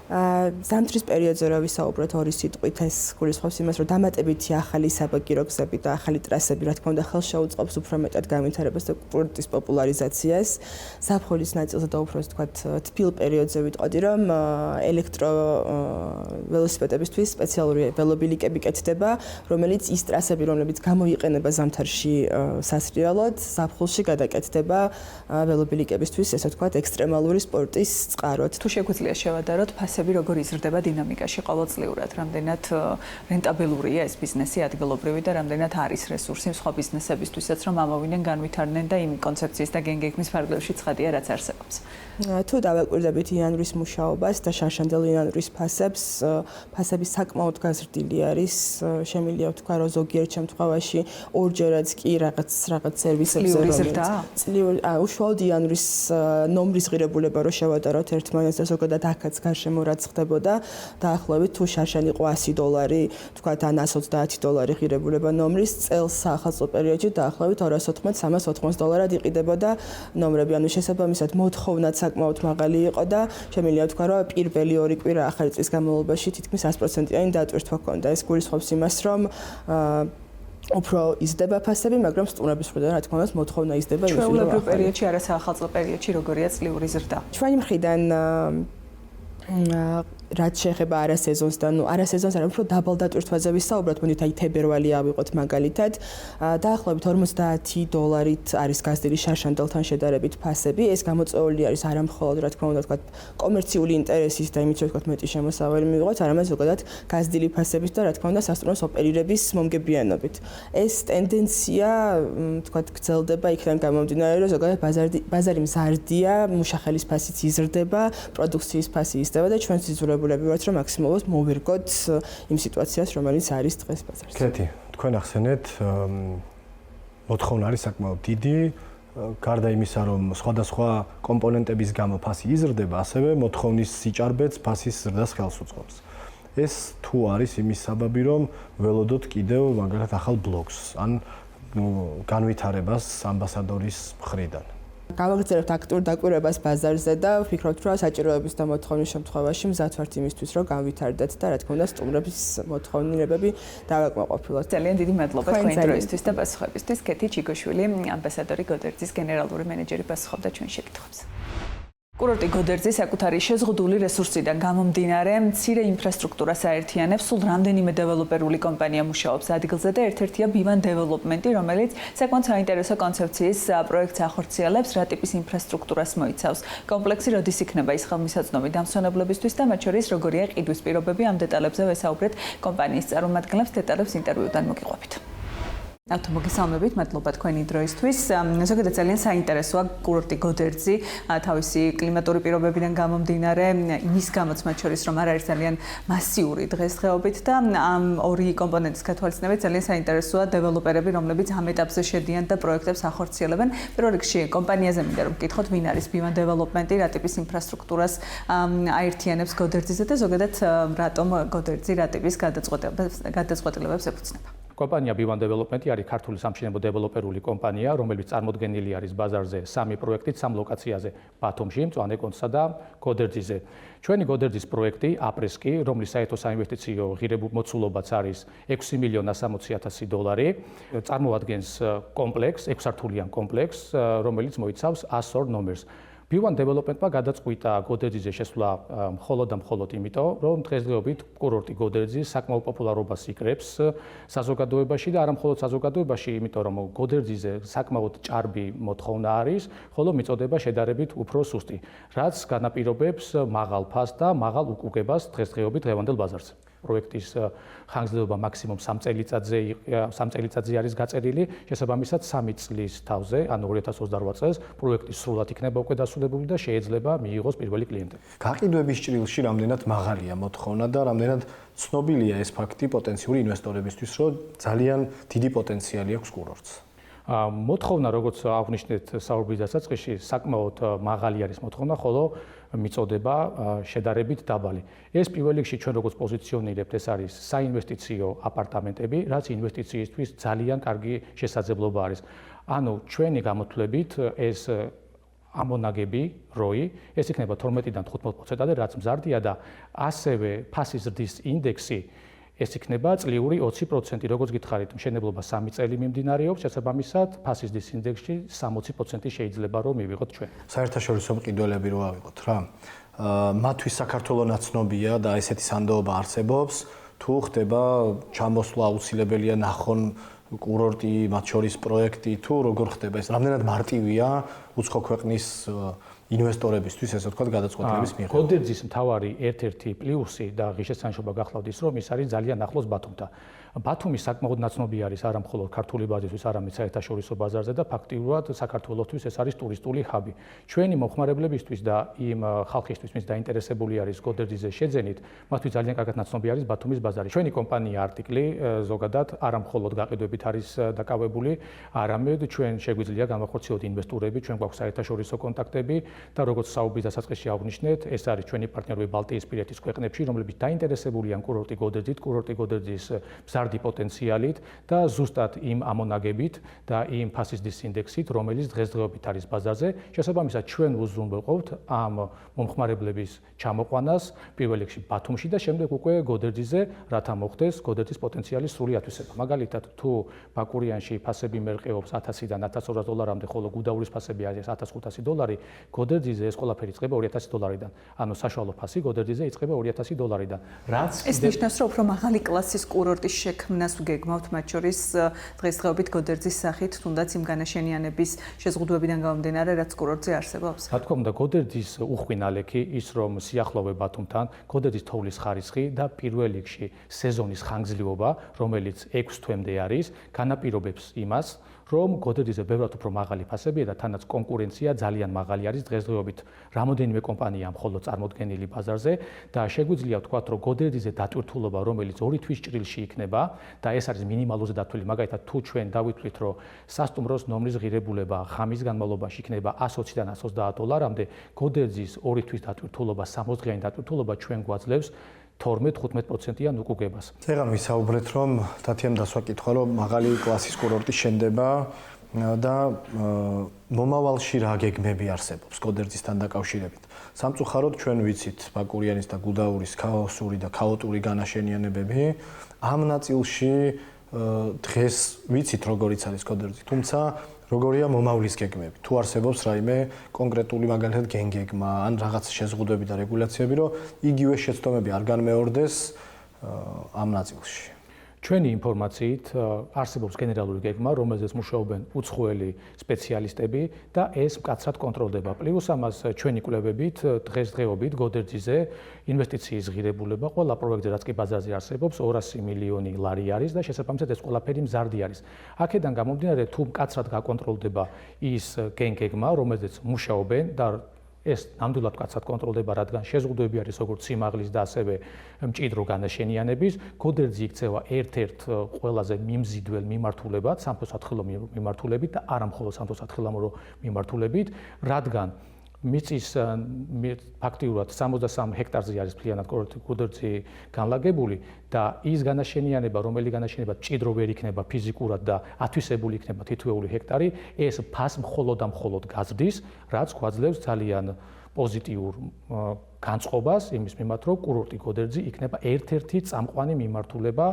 ზამთრის პერიოდზე რა ვისაუბროთ ორი სიტყვით ეს გულისხმობს იმას რომ დამატებითი ახალი საბაგირო გზები და ახალი ტრასები რა თქმა უნდა ხელშეუწყობს უფრო მეტად განვითარებას და კურორტის პოპულარიზაციას ზაფხულის ნაწილზე და უფრო ვთქვათ თბილ პერიოდზე ვიტყოდი რომ ელექტრო ველოსიპედებისთვის სპეციალური ველობილიკები კეთდება რომელიც ის ტრასები რომლებიც გამოიყენება ზამთარში სასრიალოდ ზაფხულში გადაკეთდება ველობილიკებისთვის ესე ვთქვათ ექსტრემალური სპორტის წყაროდ თუ შეგვიძლია შევადაროთ როგორ იზრდება დინამიკაში ყოველწლიურად, რამდენად რენტაბელურია ეს ბიზნესი ადგილობრივი და რამდენად არის რესურსი სხვა ბიზნესებისთვისაც, რომ ამოვიდნენ, განვითარდნენ და იმ კონცეფციის და გენგეგმის ფარგლებში ცხადია, რაც არსებობს. თუ დავაკვირდებით იანვრის მუშაობას და შარშანდელ იანვრის ფასებს, ფასები საკმაოდ გაზრდილი არის, შემიძლია ვთქვა, რომ ზოგიერთ შემთხვევაში ორჯერაც კი რაღაც სერვისებზე უშუალოდ იანვრის ნომრის ღირებულება რო შევადაროთ ერთმანეთს და ზოგადად აქაც გარშემო რაც ხდებოდა დაახლოებით თუ შარშანი იყო $100 თქვათ ან $130 ღირებულება ნომრის წელს საახალწლო პერიოდში დაახლოებით $214-380 იყიდებოდა ნომრები ანუ შესაბამისად მოთხოვნაც საკმაოდ მაღალი იყო და შემიძლია ვთქვა რომ პირველი 2 კვირა ახალი წლის განმავლობაში თითქმის 100%-იანი დატვირთვა ჰქონდა ეს გულისხმობს იმას რომ უფრო იზრდება ფასები, მაგრამ სტუმრების მხრიდან რა თქმა უნდა მოთხოვნა იზრდება იმის რომ ჩვეულებრივ პერიოდში არა საახალწლო პერიოდში როგორია წლიური ზრდა ჩვენი მხრიდან რაც შეეხება არასეზონს და ნუ არასეზონს არა უფრო დაბალ დატვირთვაზე ვისაუბროთ მოდით აი თებერვალი ავიღოთ მაგალითად დაახლოებით $50 არის გაზრდილი შარშანდელთან შედარებით ფასები ეს გამოწვეული არის არა მხოლოდ რა თქმა უნდა თქვა კომერციული ინტერესის და იმით რომ თქვა მეტი შემოსავალი მივიღოთ არამედ ზოგადად გაზრდილი ფასების და რა თქმა უნდა სასტუმროს ოპერირების მომგებიანობით ეს ტენდენცია თქვა გრძელდება იქიდან გამომდინარე რომ ზოგადად ბაზარი მზარდია მუშახელის ფასიც იზრდება პროდუქციის ფასი იზრდება და ჩვენც იზრდება ვართ რომ მაქსიმალურად მოვერგოთ იმ სიტუაციას რომელიც არის დღეს ბაზარზე. კეთი, თქვენ ახსენეთ მოთხოვნა არის საკმაოდ დიდი, გარდა იმისა რომ სხვადასხვა კომპონენტების გამო ფასი იზრდება, ასევე მოთხოვნის სიჭარბეც ფასის ზრდას ხელს უწყობს. ეს თუ არის იმის საბაბი რომ ველოდოთ კიდევ მაგალითად ახალ ბლოკს ან განვითარებას ამბასადორის მხრიდან. გავაგრძელებთ აქტიურ დაკვირვებას ბაზარზე და ვფიქრობთ, რომ საჭიროების და მოთხოვნის შემთხვევაში მზად ვართ იმისთვის, რომ განვითარდეთ და რა თქმა უნდა, სტუმრების მოთხოვნილებები დავაკმაყოფილოთ. ძალიან დიდი მადლობა თქვენი დროისთვის და პასუხებისთვის. კეთი ჩიგოშვილი, ამბასადორი გოდერძის გენერალური მენეჯერი პასუხობდა ჩვენ შეკითხვებს. კურორტი გოდერძი საკუთარი შეზღუდული რესურსიდან გამომდინარე მცირე ინფრასტრუქტურას აერთიანებს სულ რამდენიმე დეველოპერული კომპანია მუშაობს ადგილზე და ერთ-ერთია ბივან დეველოპმენტი რომელიც საკმაოდ საინტერესო კონცეფციის პროექტს ახორციელებს რა ტიპის ინფრასტრუქტურას მოიცავს კომპლექსი როდის იქნება ის ხელმისაწვდომი დამსვენებლებისთვის და მათ შორის როგორია ყიდვის პირობები ამ დეტალებზე ვესაუბრეთ კომპანიის წარმომადგენლებს დეტალებს ინტერვიუდან მოგიყვებით ავტომოგესალმებით, მადლობა თქვენი დროისთვის. ზოგადად ძალიან საინტერესოა კურორტი გოდერძი, თავისი კლიმატური პირობებიდან გამომდინარე, იმის გამოც მათ შორის რომ არ არის ძალიან მასიური დღესდღეობით და ამ ორი კომპონენტის გათვალისწინებით ძალიან საინტერესოა დეველოპერები, რომლებიც ამ ეტაპზე შედიან და პროექტებს ახორციელებენ. პირველ რიგში კომპანიაზე მინდა რომ ვკითხოთ, ვინ არის ბივან დეველოპმენტი, რა ტიპის ინფრასტრუქტურას აერთიანებს გოდერძიზე და ზოგადად რატომ გოდერძი რა ტიპის გადაწყვეტილებებს ეფუძნება. კომპანია B1 Development-ი არის ქართული სამშენებლო დეველოპერული კომპანია, რომელიც წარმოდგენილი არის ბაზარზე 3 პროექტით 3 ლოკაციაზე: ბათუმში, მწვანე-კონცსა და გოდერძიზე. ჩვენი გოდერძის პროექტი აპრესკი, რომლის საერთო საინვესტიციო ღირებულება არის $6,160,000, წარმოადგენს კომპლექსს, 6 სართულიან კომპლექსს, რომელიც მოიცავს 102 ნომერს. B1 Development-მა გადაწყვიტა გოდერძიზე შესვლა მხოლოდ და მხოლოდ იმიტომ, რომ დღესდღეობით კურორტი გოდერძი საკმაო პოპულარობას იკრებს საზოგადოებაში და არა მხოლოდ საზოგადოებაში, იმიტომ რომ გოდერძიზე საკმაოდ ჭარბი მოთხოვნა არის, ხოლო მიწოდება შედარებით უფრო სუსტი, რაც განაპირობებს მაღალ ფასს და მაღალ უკუგებას დღესდღეობით დღევანდელ ბაზარზე. პროექტის ხანგრძლივობა მაქსიმუმ 3 წელიწადზე არის გაწერილი, შესაბამისად 3 წლის თავზე, ანუ 2028 წელს პროექტი სრულად იქნება უკვე დასრულებული და შეიძლება მიიღოს პირველი კლიენტები. გაყიდვების ჭრილში რამდენად მაღალია მოთხოვნა და რამდენად ცნობილია ეს ფაქტი პოტენციური ინვესტორებისთვის, რომ ძალიან დიდი პოტენციალი აქვს კურორტს. მოთხოვნა, როგორც აღნიშნეთ საუბრის დასაწყისში, საკმაოდ მაღალი არის მოთხოვნა, ხოლო მიწოდება შედარებით დაბალი. ეს პირველ რიგში ჩვენ როგორც პოზიციონირებთ, ეს არის საინვესტიციო აპარტამენტები, რაც ინვესტიციისთვის ძალიან კარგი შესაძლებლობა არის. ანუ ჩვენი გამოთვლებით ეს ამონაგები ROI, ეს იქნება 12-დან 15%-ად, რაც მზარდია და ასევე ფასის ზრდის ინდექსი ეს იქნება წლიური 20%, როგორც გითხარით, მშენებლობა 3 წელი მიმდინარეობს, შესაბამისად, ფასის ზრდის ინდექსში 60% შეიძლება რომ მივიღოთ ჩვენ. საერთაშორისო მყიდველები რო ავიღოთ რა. მათთვის საქართველოს ნაცნობია და ესეთი სანდოობა არსებობს, თუ ხდება ჩამოსვლა აუცილებელია ნახონ კურორტი, მათ შორის პროექტი, თუ როგორ ხდება ეს, რამდენად მარტივია უცხო ქვეყნის ინვესტორებისთვის, ესე ვთქვათ, გადაწყვეტილების მიღება. გოდერძის მთავარი ერთ-ერთი პლუსი და ღირსშესანიშნობა გახლავთ ის, რომ ის არის ძალიან ახლოს ბათუმთან. ბათუმი საკმაოდ ნაცნობი არის არა მხოლოდ ქართული ბაზისთვის, არამედ საერთაშორისო ბაზარზე და ფაქტიურად საქართველოსთვის ეს არის ტურისტული ჰაბი. ჩვენი მომხმარებლებისთვის და იმ ხალხისთვის, ვინც დაინტერესებული არის გოდერძის შეძენით, მათთვის ძალიან კარგად ნაცნობი არის ბათუმის ბაზარი. ჩვენი კომპანია არტიკლი ზოგადად არა მხოლოდ გაყიდვებით არის დაკავებული, არამედ ჩვენ შეგვიძლია გამახორციელოთ ინვესტორები, ჩვენ გვაქვს საერთაშორისო კონტაქტები და როგორც საუბრის დასაწყისში აღნიშნეთ, ეს არის ჩვენი პარტნიორები ბალტიისპირეთის ქვეყნებში, რომლებიც დაინტერესებულია კურორტი გოდერძის მზარდი პოტენციალით და ზუსტად იმ ამონაგებით და იმ ფასის ზრდის ინდექსით, რომელიც დღესდღეობით არის ბაზარზე. შესაბამისად, ჩვენ უზრუნველყოფთ ამ მომხმარებლების ჩამოყვანას პირველ რიგში ბათუმში და შემდეგ უკვე გოდერძიზე, რათა მოხდეს გოდერძის პოტენციალის სრული ათვისება. მაგალითად, თუ ბაკურიანში ფასები მერყეობს $1000-დან $1200-მდე, ხოლო გუდაურის ფასები არის $1500, გოდერძიზე ეს ყველაფერი იწყება $2000-დან. ანუ საშუალო ფასი გოდერძიზე იწყება $2000-დან. რაც ეს ნიშნავს, რომ უფრო მაღალი კლასის კურორტის შექმნას ვგეგმავთ, მათ შორის დღესდღეობით გოდერძის სახით, თუნდაც იმ განაშენიანების შეზღუდვებიდან გამომდინარე, რაც კურორტზე არსებობს. რა თქმა უნდა, გოდერძის უხვი ნალექი ის, რომ სიახლოვე ბათუმთან, გოდერძის თოვლის ხარისხი და პირველ რიგში სეზონის ხანგრძლივობა, რომელიც 6 თვემდე არის, განაპირობებს იმას, რომ გოდერძიზე ბევრად უფრო მაღალი ფასებია და თანაც კონკურენცია ძალიან მაღალი არის დღესდღეობით. რამოდენიმე კომპანია მხოლოდ წარმოდგენილი ბაზარზე და შეგვიძლია ვთქვათ, რომ გოდერძიზე დატვირთულობა, რომელიც 2 თვის ჭრილში იქნება და ეს არის მინიმალურზე დათვლილი, მაგალითად თუ ჩვენ დავიტყვით, რომ სასტუმროს ნომრის ღირებულება ღამის განმავლობაში იქნება $120-დან $130-მდე, გოდერძის 2 თვის დატვირთულობა, 60 დღიანი დატვირთულობა ჩვენ გვაძლევს 12-15%-იან უკუგებას. ეხლა ვისაუბრეთ, რომ თათიამ დასვა კითხვა, რომ მაღალი კლასის კურორტი შენდება და მომავალში რა გეგმები არსებობს გოდერძისთან დაკავშირებით. სამწუხაროდ ჩვენ ვიცით ბაკურიანის და გუდაურის ქაოსური და ქაოტური განაშენიანებები. ამ ნაწილში დღეს ვიცით როგორიც არის გოდერძი, თუმცა როგორია მომავლის გეგმები? თუ არსებობს რაიმე კონკრეტული მაგალითად გეგმა ან რაღაც შეზღუდვები და რეგულაციები, რომ იგივე შეცდომები არ განმეორდეს ამ ნაწილში. ჩვენი ინფორმაციით არსებობს გენერალური გეგმა, რომელზეც მუშაობენ უცხოელი სპეციალისტები და ეს მკაცრად კონტროლდება. პლუს ამას ჩვენი კვლევებით დღესდღეობით გოდერძიზე ინვესტიციის ღირებულება ყველა პროექტზე, რაც კი ბაზარზე არსებობს, $200 მილიონი არის და შესაბამისად ეს ყველაფერი მზარდი არის. აქედან გამომდინარე, თუ მკაცრად გაკონტროლდება ის გეგმა, რომელზეც მუშაობენ და ეს ნამდვილად მკაცრად კონტროლდება, რადგან შეზღუდვები არის როგორც სიმაღლის და ასევე მჭიდრო განაშენიანების, გოდერძი იქცევა ერთ-ერთ ყველაზე მიმზიდველ მიმართულებად, სამთო-სათხილამურო მიმართულებით და არა მხოლოდ სამთო-სათხილამურო მიმართულებით, რადგან მიწის ფაქტიურად 63 ჰექტარზე არის მთლიანად კურორტი გოდერძი განლაგებული და ის განაშენიანება, რომელიც განაშენება მჭიდრო ვერ იქნება ფიზიკურად და ათვისებული იქნება თითოეული ჰექტარი, ეს ფას მხოლოდ და მხოლოდ გაზრდის, რაც გვაძლევს ძალიან პოზიტიურ განწყობას იმის მიმართ, რომ კურორტი გოდერძი იქნება ერთ-ერთი წამყვანი მიმართულება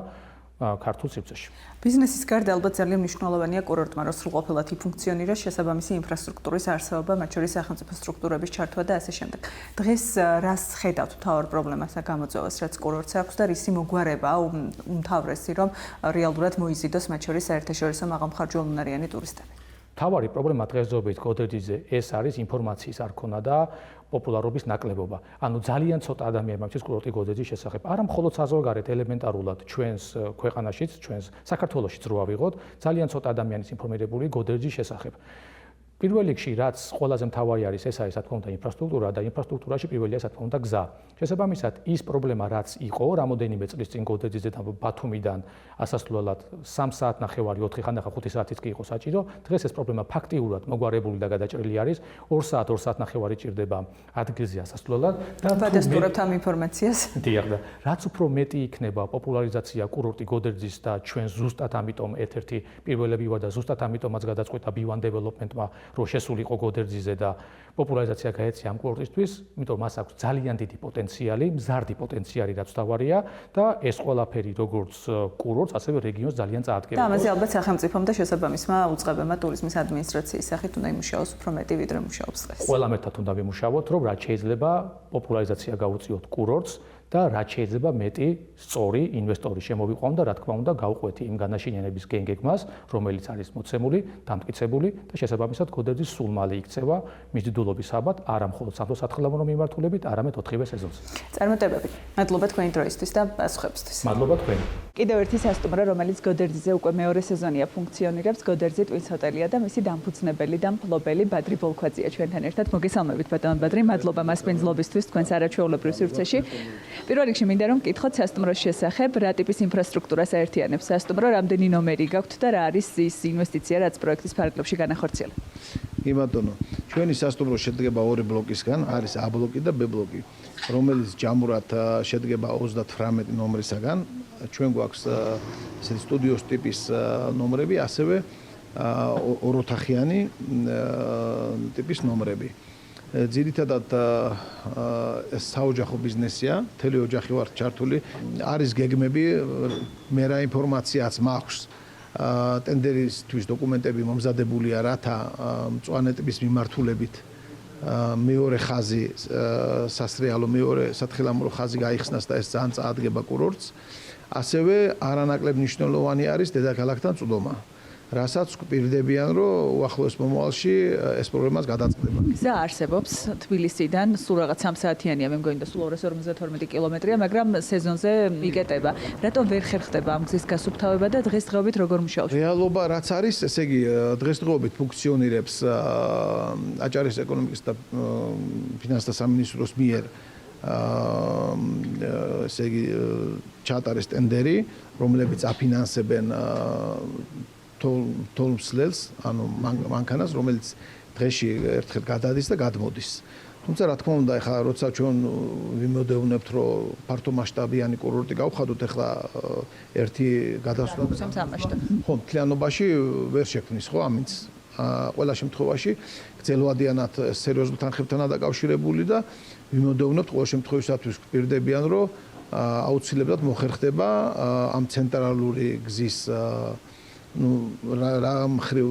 ქართულ სივრცეში. ბიზნესის გარდა ალბათ ძალიან მნიშვნელოვანია კურორტმა, რომ სრულყოფილად იფუნქციონიროს შესაბამისი ინფრასტრუქტურის არსებობა, მათ შორის სახელმწიფო სტრუქტურების ჩართვა და ასე შემდეგ. დღეს რას ხედავთ მთავარ პრობლემას და გამოწვევას, რაც კურორტს აქვს და რისი მოგვარება უმთავრესი, რომ რეალურად მოიზიდოს მათ შორის საერთაშორისო მაღალმხარჯვაუნარიანი ტურისტები. თავარი პრობლემა დღესდღეობით გოდერძიზე ეს არის ინფორმაციის არქონა და პოპულარობის ნაკლებობა. ანუ ძალიან ცოტა ადამიანმა მართლის კურორტი გოდერძის შესახებ. არა მხოლოდ საზღვარგარეთ ელემენტარულად ჩვენს ქვეყანაშიც, ჩვენს საქართველოშიც რო ავიღოთ, ძალიან ცოტა ადამიანის ინფორმირებული გოდერძის შესახებ. პირველ რიგში რაც ყველაზე მთავარი არის, ეს არის რა თქმა უნდა ინფრასტრუქტურა და ინფრასტრუქტურაში პირველია რა თქმა უნდა გზა. შესაბამისად, ის პრობლემა რაც იყო რამოდენიმე წლის წინ გოდერძიზე და ბათუმიდან ასასვლელად 3 საათნახევარი, 4 ხანახა 5 საათიც კი იყო საჭირო. დღეს ეს პრობლემა ფაქტიურად მოგვარებული და გადაჭრილი არის. 2 საათ 2 საათნახევარი ჭირდება ადრგილზე ასასვლელად და ვადასტურებთ ამ ინფორმაციას. დიახ და რაც უფრო მეტი იქნება პოპულარიზაცია კურორტი გოდერძის და ჩვენ ზუსტად ამიტომ ერთ-ერთი პირველები ვარ და ზუსტად ამიტომაც გადაწყვეტა B1 development-მა რომ შესულიყო გოდერძიზე და პოპულარიზაცია გაეწია ამ კურორტისთვის, იმიტომ მას აქვს ძალიან დიდი პოტენციალი, მზარდი პოტენციალი რაც თავარია და ეს ყველაფერი როგორც კურორტს, ასევე რეგიონს ძალიან წაადგება. და ამაზე ალბათ სახელმწიფომ და შესაბამისმა უწყებებმა ტურიზმის ადმინისტრაციის სახით უნდა იმუშაოს უფრო მეტი ვიდრე მუშაობს დღეს. ყველა მეტად უნდა ვიმუშაოთ, რომ რაც შეიძლება პოპულარიზაცია გაუწიოთ კურორტს და რაც შეიძლება მეტი სწორი ინვესტორი შემოვიყვანონ და რა თქმა უნდა გავყვეთი იმ განაშენიანების გეგმას, რომელიც არის მოცემული, დამტკიცებული და შესაბამისად გოდერძის სულ მალე იქცევა მიზიდულობის საბად, არა მხოლოდ სამთო-სათხილამურო მიმართულებით, არამედ 4-ვე სეზონზე. წარმატებები. მადლობა თქვენი დროისთვის და პასუხებისთვის. მადლობა თქვენ. კიდევ ერთი სასტუმრო, რომელიც გოდერძიზე უკვე მეორე სეზონია ფუნქციონირებს, გოდერძი ტვინს ჰოტელია და მისი დამფუძნებელი და მფლობელი ბადრი ბოლქვაძეა ჩვენთან ერთად. მოგესალმებით ბატონო ბადრი, მადლობა მასპინძლობისთვის თქვენს არაჩვეულებრივ სივრცეში. პირველ რიგში მინდა რომ მკითხოთ სასტუმროს შესახებ, რა ტიპის ინფრასტრუქტურას აერთიანებს სასტუმრო, რამდენი ნომერი გაქვთ და რა არის ის ინვესტიცია, რაც პროექტის ფარგლებში განახორციელა. კი ბატონო, ჩვენი სასტუმრო შედგება 2 ბლოკისგან, არის A ბლოკი და B ბლოკი, რომელიც ჯამურად შედგება 38 ნომრისაგან. ჩვენ გვაქვს ესეთი სტუდიოს ტიპის ნომრები, ასევე ოროთახიანი ტიპის ნომრები. ძირითადად ეს საოჯახო ბიზნესია, მთელი ოჯახი ვართ ჩართული. არის გეგმები, მე რა ინფორმაციაც მაქვს. ტენდერისთვის დოკუმენტები მომზადებულია, რათა მწვანე ტიპის მიმართულებით მეორე ხაზი სასრიალო მეორე სათხილამურო ხაზი გაიხსნას და ეს ძალიან წაადგება კურორტს. ასევე არანაკლებ მნიშვნელოვანი არის დედაქალაქთან წვდომა. რასაც გვპირდებიან, რომ უახლოეს მომავალში ეს პრობლემას გადაწყდება. გზა არსებობს თბილისიდან, სულ რაღაც 3 საათიანია, მე მგონი და სულ 252 კილომეტრია, მაგრამ სეზონზე იკეტება. რატომ ვერ ხერხდება ამ გზის გასუფთავება და დღესდღეობით როგორ მუშაობს? რეალობა რაც არის, ესე იგი დღესდღეობით ფუნქციონირებს აჭარის ეკონომიკის და ფინანსთა სამინისტროს მიერ ესე იგი ჩაატარეს ტენდერი, რომლებიც აფინანსებენ თოლმსლელს, ანუ მანქანას, რომელიც დღეში ერთხელ გადადის და გადმოდის. თუმცა რა თქმა უნდა, ეხლა როცა ჩვენ ვიმოდევნებთ, რომ ფართო მასშტაბიანი კურორტი გავხადოთ, ეხლა ერთი გადასვლა ხო, მთლიანობაში ვერ შექმნის, ხო, ამინც. ყველა შემთხვევაში გრძელვადიანად სერიოზულ თანხებთანაა დაკავშირებული და ვიმოდევნებთ ყოველ შემთხვევისათვის გვპირდებიან, რომ აუცილებლად მოხერხდება ამ ცენტრალური გზის რა მხრივ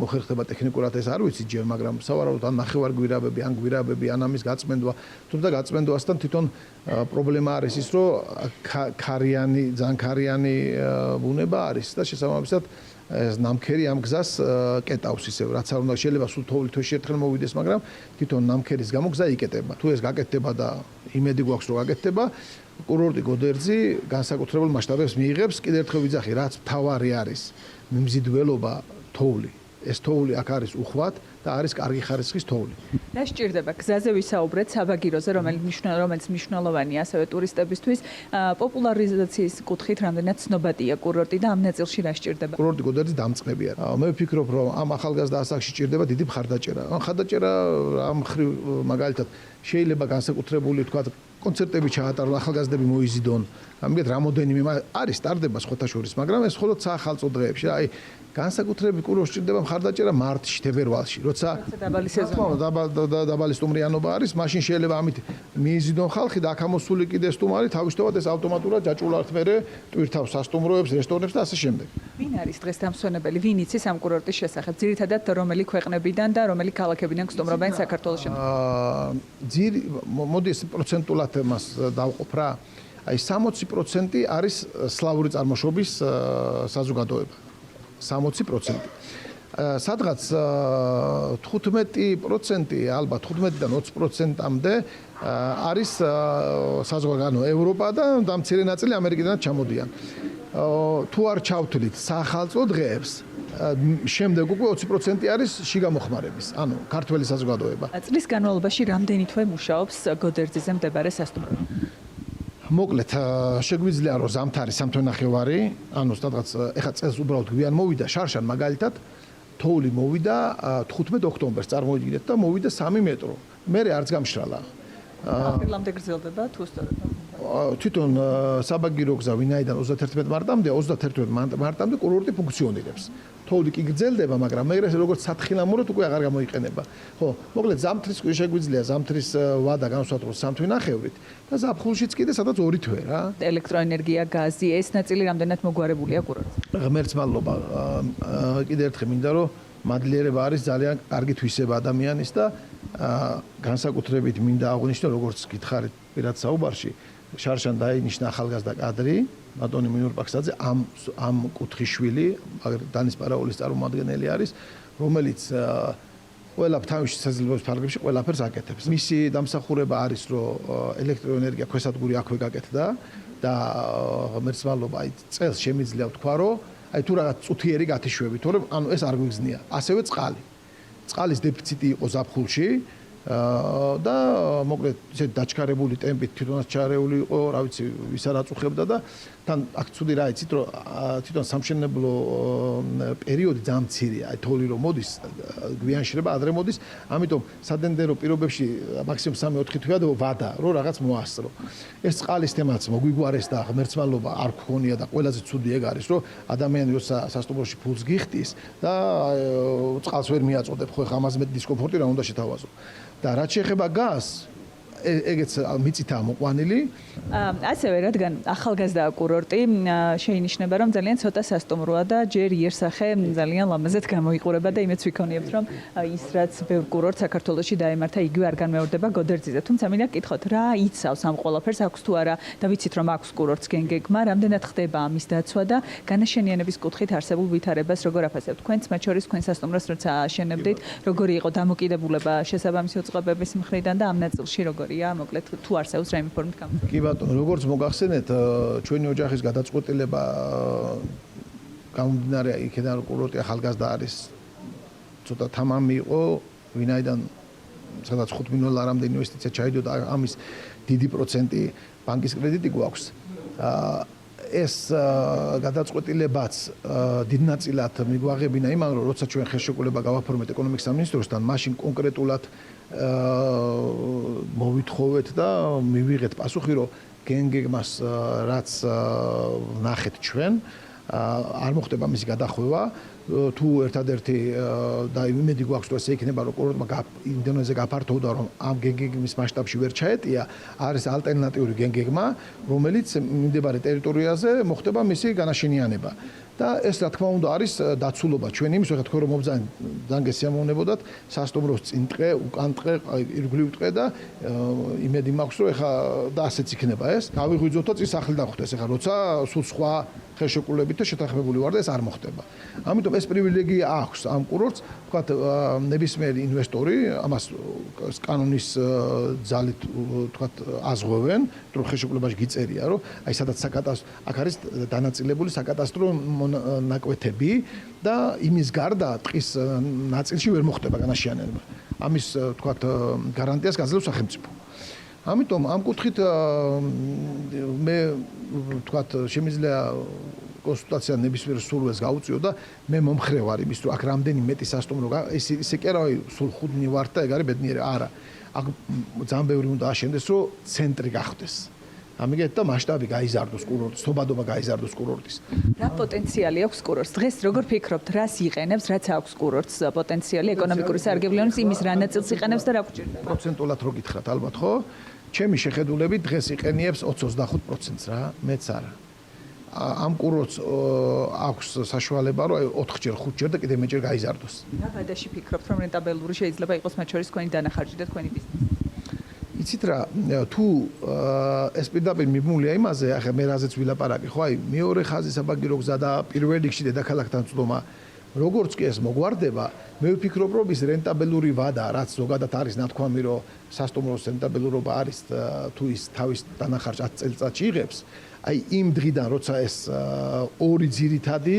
მოხერხდება ტექნიკურად ეს არ ვიცი ჯერ, მაგრამ სავარაუდოდ ან ნახევარგვირაბები, ან გვირაბები, ან ამის გაწმენდვა, თუმცა გაწმენდვასთან თვითონ პრობლემა არის ის, რომ ძალიან ქარიანი ბუნება არის და შესაბამისად ეს ნამქერი ამ გზას კეტავს ისევ, რაც არ უნდა შეიძლება სულ თოვლი თვეში ერთხელ მოვიდეს, მაგრამ თვითონ ნამქერის გამო გზა იკეტება. თუ ეს გაკეთდება და იმედი გვაქვს რომ გაკეთდება, კურორტი გოდერძი განსაკუთრებულ მასშტაბებს მიიღებს. კიდევ ერთხელ ვიძახი, რაც თავარი არის, მიმზიდველობა თოვლი. ეს თოვლი აქ არის უხვად და არის კარგი ხარისხის თოვლი. რა სჭირდება გზაზე ვისაუბრეთ საბაგიროზე, რომელიც მნიშვნელოვანია ასევე ტურისტებისთვის, პოპულარიზაციის კუთხით რამდენად ცნობადია კურორტი და ამ ნაწილში რა სჭირდება? კურორტი გოდერძი დამწყებია. მე ვფიქრობ, რომ ამ ახალგაზრდა ასაკში სჭირდება დიდი მხარდაჭერა. მხარდაჭერა ამ ხრივ მაგალითად შეიძლება განსაკუთრებული თქვა კონცერტები ჩაატარონ, ახალგაზრდები მოიზიდონ. ამით რამოდენიმე არის სტარდება სხვათა შორის, მაგრამ ეს მხოლოდ საახალწლო დღეებში. აი განსაკუთრებით კურორტს სჭირდება მხარდაჭერა მარტში, თებერვალში, როცა დაბალი სეზონი. დაბალი სტუმრიანობა არის, მაშინ შეიძლება ამით მიიზიდონ ხალხი და აქ ამოსული კიდე სტუმარი თავისთავად ეს ავტომატურად ჯაჭვულობთ მერე ტვირთავს სასტუმროებს, რესტორნებს და ასე შემდეგ. ვინ არის დღეს დამსვენებელი? ვინ იცის ამ კურორტის შესახებ? ძირითადად რომელი ქვეყნებიდან და რომელი ქალაქებიდან გსტუმრობენ საქართველოში? მოდი ეს პროცენტულად მას დავყოფ რა. აი 60% არის სლავური წარმოშობის საზოგადოება. 60%. სადღაც 15% ალბათ 15-დან 20%-მდე არის საზოგადოება ევროპა და მცირე ნაწილი ამერიკიდანაც ჩამოდიან. თუ არ ჩავთვლით საახალწლო დღეებს, შემდეგ უკვე 20% არის შიგამოხმარების, ანუ ქართველი საზოგადოება. წლის განმავლობაში რამდენი თვე მუშაობს გოდერძიზე მდებარე სასტუმრო? მოკლედ, შეგვიძლია რომ ზამთარი 3 თვე-ნახევარი, ანუ სადღაც ეხა წელს უბრალოდ გვიან მოვიდა შარშან მაგალითად, თოვლი მოვიდა 15 ოქტომბერს წარმოიდგინეთ და მოვიდა 3 მეტრო. მერე არც გამშრალა. აპრილამდე გრძელდება თუ სწორად? თვითონ საბაგირო გზა ვინაიდან 31 მარტამდე 31 მარტამდე კურორტი ფუნქციონირებს. თოვლი კი გრძელდება, მაგრამ მე როგორც სათხილამუროდ უკვე აღარ გამოიყენება. ხო, მოკლედ ზამთრის შეგვიძლია ზამთრის ვადა განსვათროს 3 თვე-ნახევრით და ზაფხულშიც კიდე სადაც 2 თვე რა. ელექტროენერგია, გაზი, ეს ნაწილი რამდენად მოგვარებულია კურორტზე? ღმერთს მადლობა. კიდე ერთხელ მინდა რომ მადლიერება არის ძალიან კარგი თვისება ადამიანის და განსაკუთრებით მინდა აღვნიშნო როგორც გითხარით პირად საუბარში შარშან დაინიშნა ახალგაზრდა კადრი ბატონი მინურ პაქსაძე ამ კუთხის შვილი დანის პარაულის წარმომადგენელი არის რომელიც ყველა თავის საზოგადოების ფარგლებში ყველაფერს აკეთებს. მისი დამსახურება არის რომ ელექტროენერგია ქვესადგური აქვე გაკეთდა და ღმერთს მადლობა აი წელს შემიძლია ვთქვა რომ აი თუ რაღაც წუთიერი გათიშვები, თორემ ანუ ეს არ გვიგზნია. ასევე წყალი. წყალის დეფიციტი იყო ზაფხულში და მოკლედ ისე დაჩქარებული ტემპით თვითონაც ჩარეული იყო, რა ვიცი, ვის არ აწუხებდა და თან აქ ცუდი რა იცით, რომ თვითონ სამშენებლო პერიოდი ძალიან მცირეა. აი თოვლი რომ მოდის, გვიანშრება, ადრე მოდის, ამიტომ სადენდერო პირობებში მაქსიმუმ 3-4 თვეა და ვადა, რომ რაღაც მოასწრო. ეს წყალის თემაც მოგვიგვარეს და ღმერთს მადლობა არ გქონია და ყველაზე ცუდი ეგ არის, რომ ადამიანი როცა სასტუმროში ფულს გიხდის და წყალს ვერ მიაწოდებ, ხო ხა ამაზე მეტი დისკომფორტი რა უნდა შეთავაზო. და რაც შეეხება გაზს, ეგეც მიწითაა მოყვანილი. ასევე რადგან ახალგაზრდა კურორტი შეინიშნება რომ ძალიან ცოტა სასტუმროა და ჯერ იერსახე ძალიან ლამაზად გამოიყურება და იმეც ვიქონიებთ რომ ის რაც ბევრ კურორტ საქართველოში დაემართა იგივე არ განმეორდება გოდერძიზე. თუმცა მინდა გკითხოთ რა იცავს ამ ყველაფერს აქვს თუ არა და ვიცით რომ აქვს კურორტს გენგეგმა, რამდენად ხდება ამის დაცვა და განაშენიანების კუთხით არსებულ ვითარებას როგორ აფასებთ? თქვენც მათ შორის თქვენ სასტუმროს როცა აშენებდით, როგორი იყო დამოკიდებულება შესაბამისი უწყებების მხრიდან და ამ ნაწილში როგორ მოკლედ თუ არსებობს რაიმე ფორმით გამო. კი ბატონო, როგორც მოგახსენეთ, ჩვენი ოჯახის გადაწყვეტილება გამომდინარე იქიდან რომ კურორტი ახალგაზრდა არის ცოტა თამამი იყო, ვინაიდან სადაც 5 მილიონ ლარამდე ინვესტიცია ჩაიდო და ამის დიდი პროცენტი ბანკის კრედიტი გვაქვს. ეს გადაწყვეტილებაც დიდ ნაწილად მიგვაღებინა იმან რომ როცა ჩვენ ხელშეკრულება გავაფორმეთ ეკონომიკის სამინისტროსთან, მაშინ კონკრეტულად მოვითხოვეთ და მივიღეთ პასუხი რომ გენგეგმას რაც ნახეთ ჩვენ არ მოხდება მისი გადახვევა თუ ერთადერთი და იმედი გვაქვს რომ ესე იქნება რომ კურორტმა იმდენზე გაფართოვდა რომ ამ გენგეგმის მასშტაბში ვერ ჩაეტია არის ალტერნატიული გენგეგმა რომელიც მიმდებარე ტერიტორიაზე მოხდება მისი განაშენიანება და ეს რა თქმა უნდა არის დაცულობა ჩვენ იმის ვეხეთ რომ მობძან ძალიან გესიამოვნებოდათ სასტუმროს წინ ტყე უკან ტყე ირგვლივ ტყე და იმედი მაქვს რომ ეხა და ასეც იქნება ეს გავიღვიძოთ და წისახლი დახვდეს ეხა როცა სულ სხვა ხელშეკრულებით და შეთანხმებული ვარ და ეს არ მოხდება. ამიტომ ეს პრივილეგია აქვს ამ კურორტს, ვთქვათ, ნებისმიერი ინვესტორი ამას კანონის ძალით ვთქვათ azღვევენ, რომ ხელშეკრულებაში გიწერია, რომ აი სადაც საკადასტრო აქ არის დანაწილებული საკადასტრო ნაკვეთები და იმის გარდა ტყის ნაწილში ვერ მოხდება განაშიანება. ამის თქვათ გარანტიას გაძლევს სახელმწიფო. ამიტომ ამ კუთხით მე თქვათ შემიძლია კონსულტაცია ნებისმიერ სურვილს გაუწიო და მე მომხრე ვარ იმის რომ აქ რამდენი მეტი სასტუმრო ისე კი არა სულ 5 ვარ და ეგ არის ბედნიერი არა აქ ძალიან ბევრი უნდა აშენდეს რომ ცენტრი გახდეს ამიგეთ და მასშტაბი გაიზარდოს კურორტის თობადობა გაიზარდოს კურორტის რა პოტენციალი აქვს კურორტს დღეს როგორ ფიქრობთ რას იყენებს რაც აქვს კურორტს პოტენციალი ეკონომიკური სარგებლიანობის იმის რა ნაწილს იყენებს და რა გვჭირდება პროცენტულად რო გითხრათ ალბათ ხო ჩემი შეხედულებით დღეს იყენიებს 20-25%-ს რა მეც არა ამ კურორტს აქვს საშუალება რომ 4-ჯერ 5-ჯერ და კიდევ მეჯერ გაიზარდოს. რა გადაში ფიქრობთ რომ რენტაბელური შეიძლება იყოს მათ შორის თქვენი დანახარჯი და თქვენი ბიზნესი? იცით რა, თუ ეს პირდაპირ მიმულია იმაზე, ახლა მე რაზეც ვილაპარაკი, ხო აი მეორე ხაზი საბაგირო გზა და პირველ რიგში დედაქალაქთან წვდომა როგორც კი ეს მოგვარდება, მე ვფიქრობ რომ ის რენტაბელური ვადა, რაც ზოგადად არის ნათქვამი რომ სასტუმროს რენტაბელურობა არის თუ ის თავის დანახარჯს 10 წელიწადში იღებს აი იმ დღიდან როცა ეს ორი ძირითადი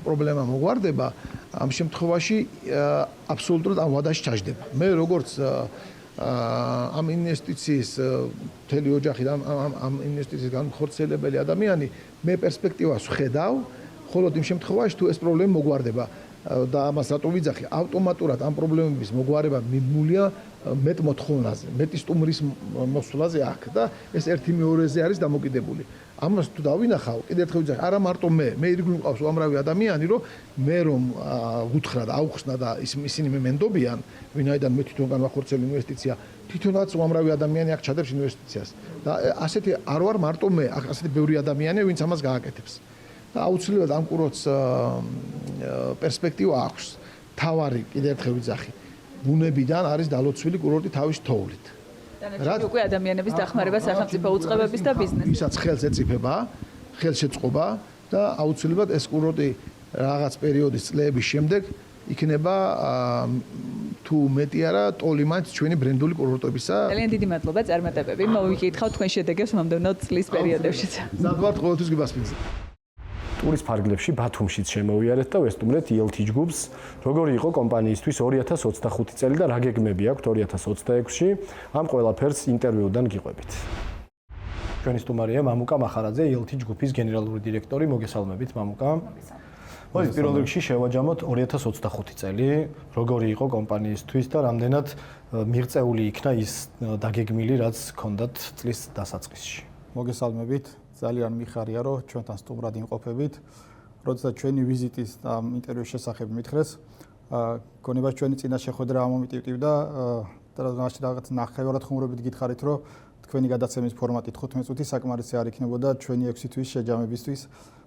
პრობლემა მოგვარდება ამ შემთხვევაში აბსოლუტურად ამ ვადაში ჩაჯდება მე როგორც ამ ინვესტიციის მთელი ოჯახი და ამ ინვესტიციის განხორციელებელი ადამიანი მე პერსპექტივას ვხედავ ხოლოდ იმ შემთხვევაში თუ ეს პრობლემა მოგვარდება და ამას რატო ვიძახი ავტომატურად ამ პრობლემების მოგვარება მიმულია მეტ მოთხოვნაზე, მეტი სტუმრის მოსვლაზე აქ და ეს ერთი მეორეზე არის დამოკიდებული. ამას თუ დავინახავ, კიდევ ერთხელ ვიძახი, არა მარტო მე ირგვლივ მყავს უამრავი ადამიანი, რომ მე რომ ვუთხრა და აუხსნა და ისინი მე მენდობიან, ვინაიდან მე თვითონ განვახორციელ ინვესტიცია, თვითონაც უამრავი ადამიანი აქ ჩადებს ინვესტიციას. და ასეთი არ ვარ მარტო მე, აქ ასეთი ბევრი ადამიანია, ვინც ამას გააკეთებს. და აუცილებლად ამ კურორტს პერსპექტივა აქვს. თავარი კიდევ ერთხელ ვიძახი ბუნებიდან არის დალოცვილი კურორტი თავის თოვლით. დანარჩენი უკვე ადამიანების დახმარება სახელმწიფო უწყებების და ბიზნესის. ვისაც ხელს ეწიფება, ხელშეწყობა და აუცილებლად ეს კურორტი რაღაც პერიოდის წლების შემდეგ იქნება თუ მეტი არა ტოლი მაინც ჩვენი ბრენდული კურორტებისა. ძალიან დიდი მადლობა წარმატებები. მოვიკითხავ თქვენ შედეგებს მომდევნო წლის პერიოდებში. ზადვართ ყოველთვის გიბასპინძე. ტურის ფარგლებში ბათუმშიც შემოვიარეთ და ვესტუმრეთ ELT ჯგუფს, როგორი იყო კომპანიისთვის 2025 წელი და რა გეგმები აქვთ 2026-ში. ამ ყველაფერს ინტერვიუდან გიყვებით. ჩვენი სტუმარია მამუკა მახარაძე, ELT ჯგუფის გენერალური დირექტორი. მოგესალმებით, მამუკა. მოდით პირველ რიგში შევაჯამოთ 2025 წელი, როგორი იყო კომპანიისთვის და რამდენად მიღწეული იქნა ის დაგეგმილი, რაც ჰქონდათ წლის დასაწყისში. მოგესალმებით. ძალიან მიხარია რომ ჩვენთან სტუმრად იმყოფებით. როდესაც ჩვენი ვიზიტის და ინტერვიუს შესახებ მითხრეს, გონება ჩვენი წინა შეხვედრა ამომიტივტივდა და რაღაც ნახევარად ხუმრობით გითხარით, რომ თქვენი გადაცემის ფორმატი 15 წუთი საკმარისი არ იქნებოდა ჩვენი 6 თვის შეჯამებისთვის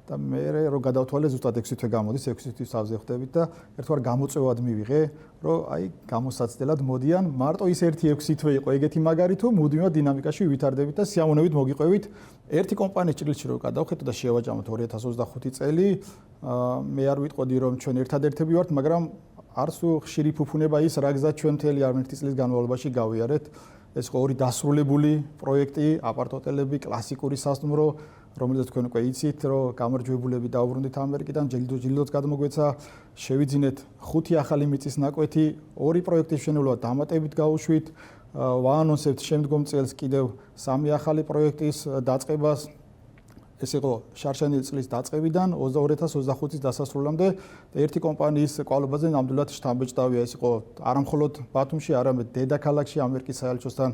და მე რომ გადავთვალე ზუსტად 6 თვე გამოდის, 6 თვის თავზე ხვდებით და ერთგვარ გამოწვევად მივიღე, რომ აი გამოსაცდელად მოდიან, მარტო ის ერთი 6 თვე იყო ეგეთი მაგარი თუ მუდმივად დინამიკაში ვითარდებით და სიამოვნებით მოგიყვებით. ერთი კომპანიის ჭრილში რომ გადავხედო და შევაჯამოთ 2025 წელი, მე არ ვიტყოდი რომ ჩვენ ერთადერთები ვართ, მაგრამ არც ხშირი ფუფუნება ის რა გზა ჩვენ მთელი არმერთი წლის განმავლობაში გავიარეთ. ეს ხო ორი დასრულებული პროექტი, აპარტ-ჰოტელები, კლასიკური სასტუმრო, რომელზეც თქვენ უკვე იცით, რომ გამარჯვებულები დაუბრუნდით ამერიკიდან, ჯილდოც გადმოგვეცა, შევიძინეთ 5 ახალი მიწის ნაკვეთი, 2 პროექტის მშენებლობა დამატებით გაუშვით, ვაანონსებთ შემდგომ წელს კიდევ 3 ახალი პროექტის დაწყებას. ეს იყო შარშანილი წლის დაწყებიდან 2025 წლის დასასრულამდე და ერთი კომპანიის კვალობაზე ნამდვილად შთამბეჭდავია. ეს იყო არა მხოლოდ ბათუმში, არამედ დედაქალაქში ამერიკის საელჩოსთან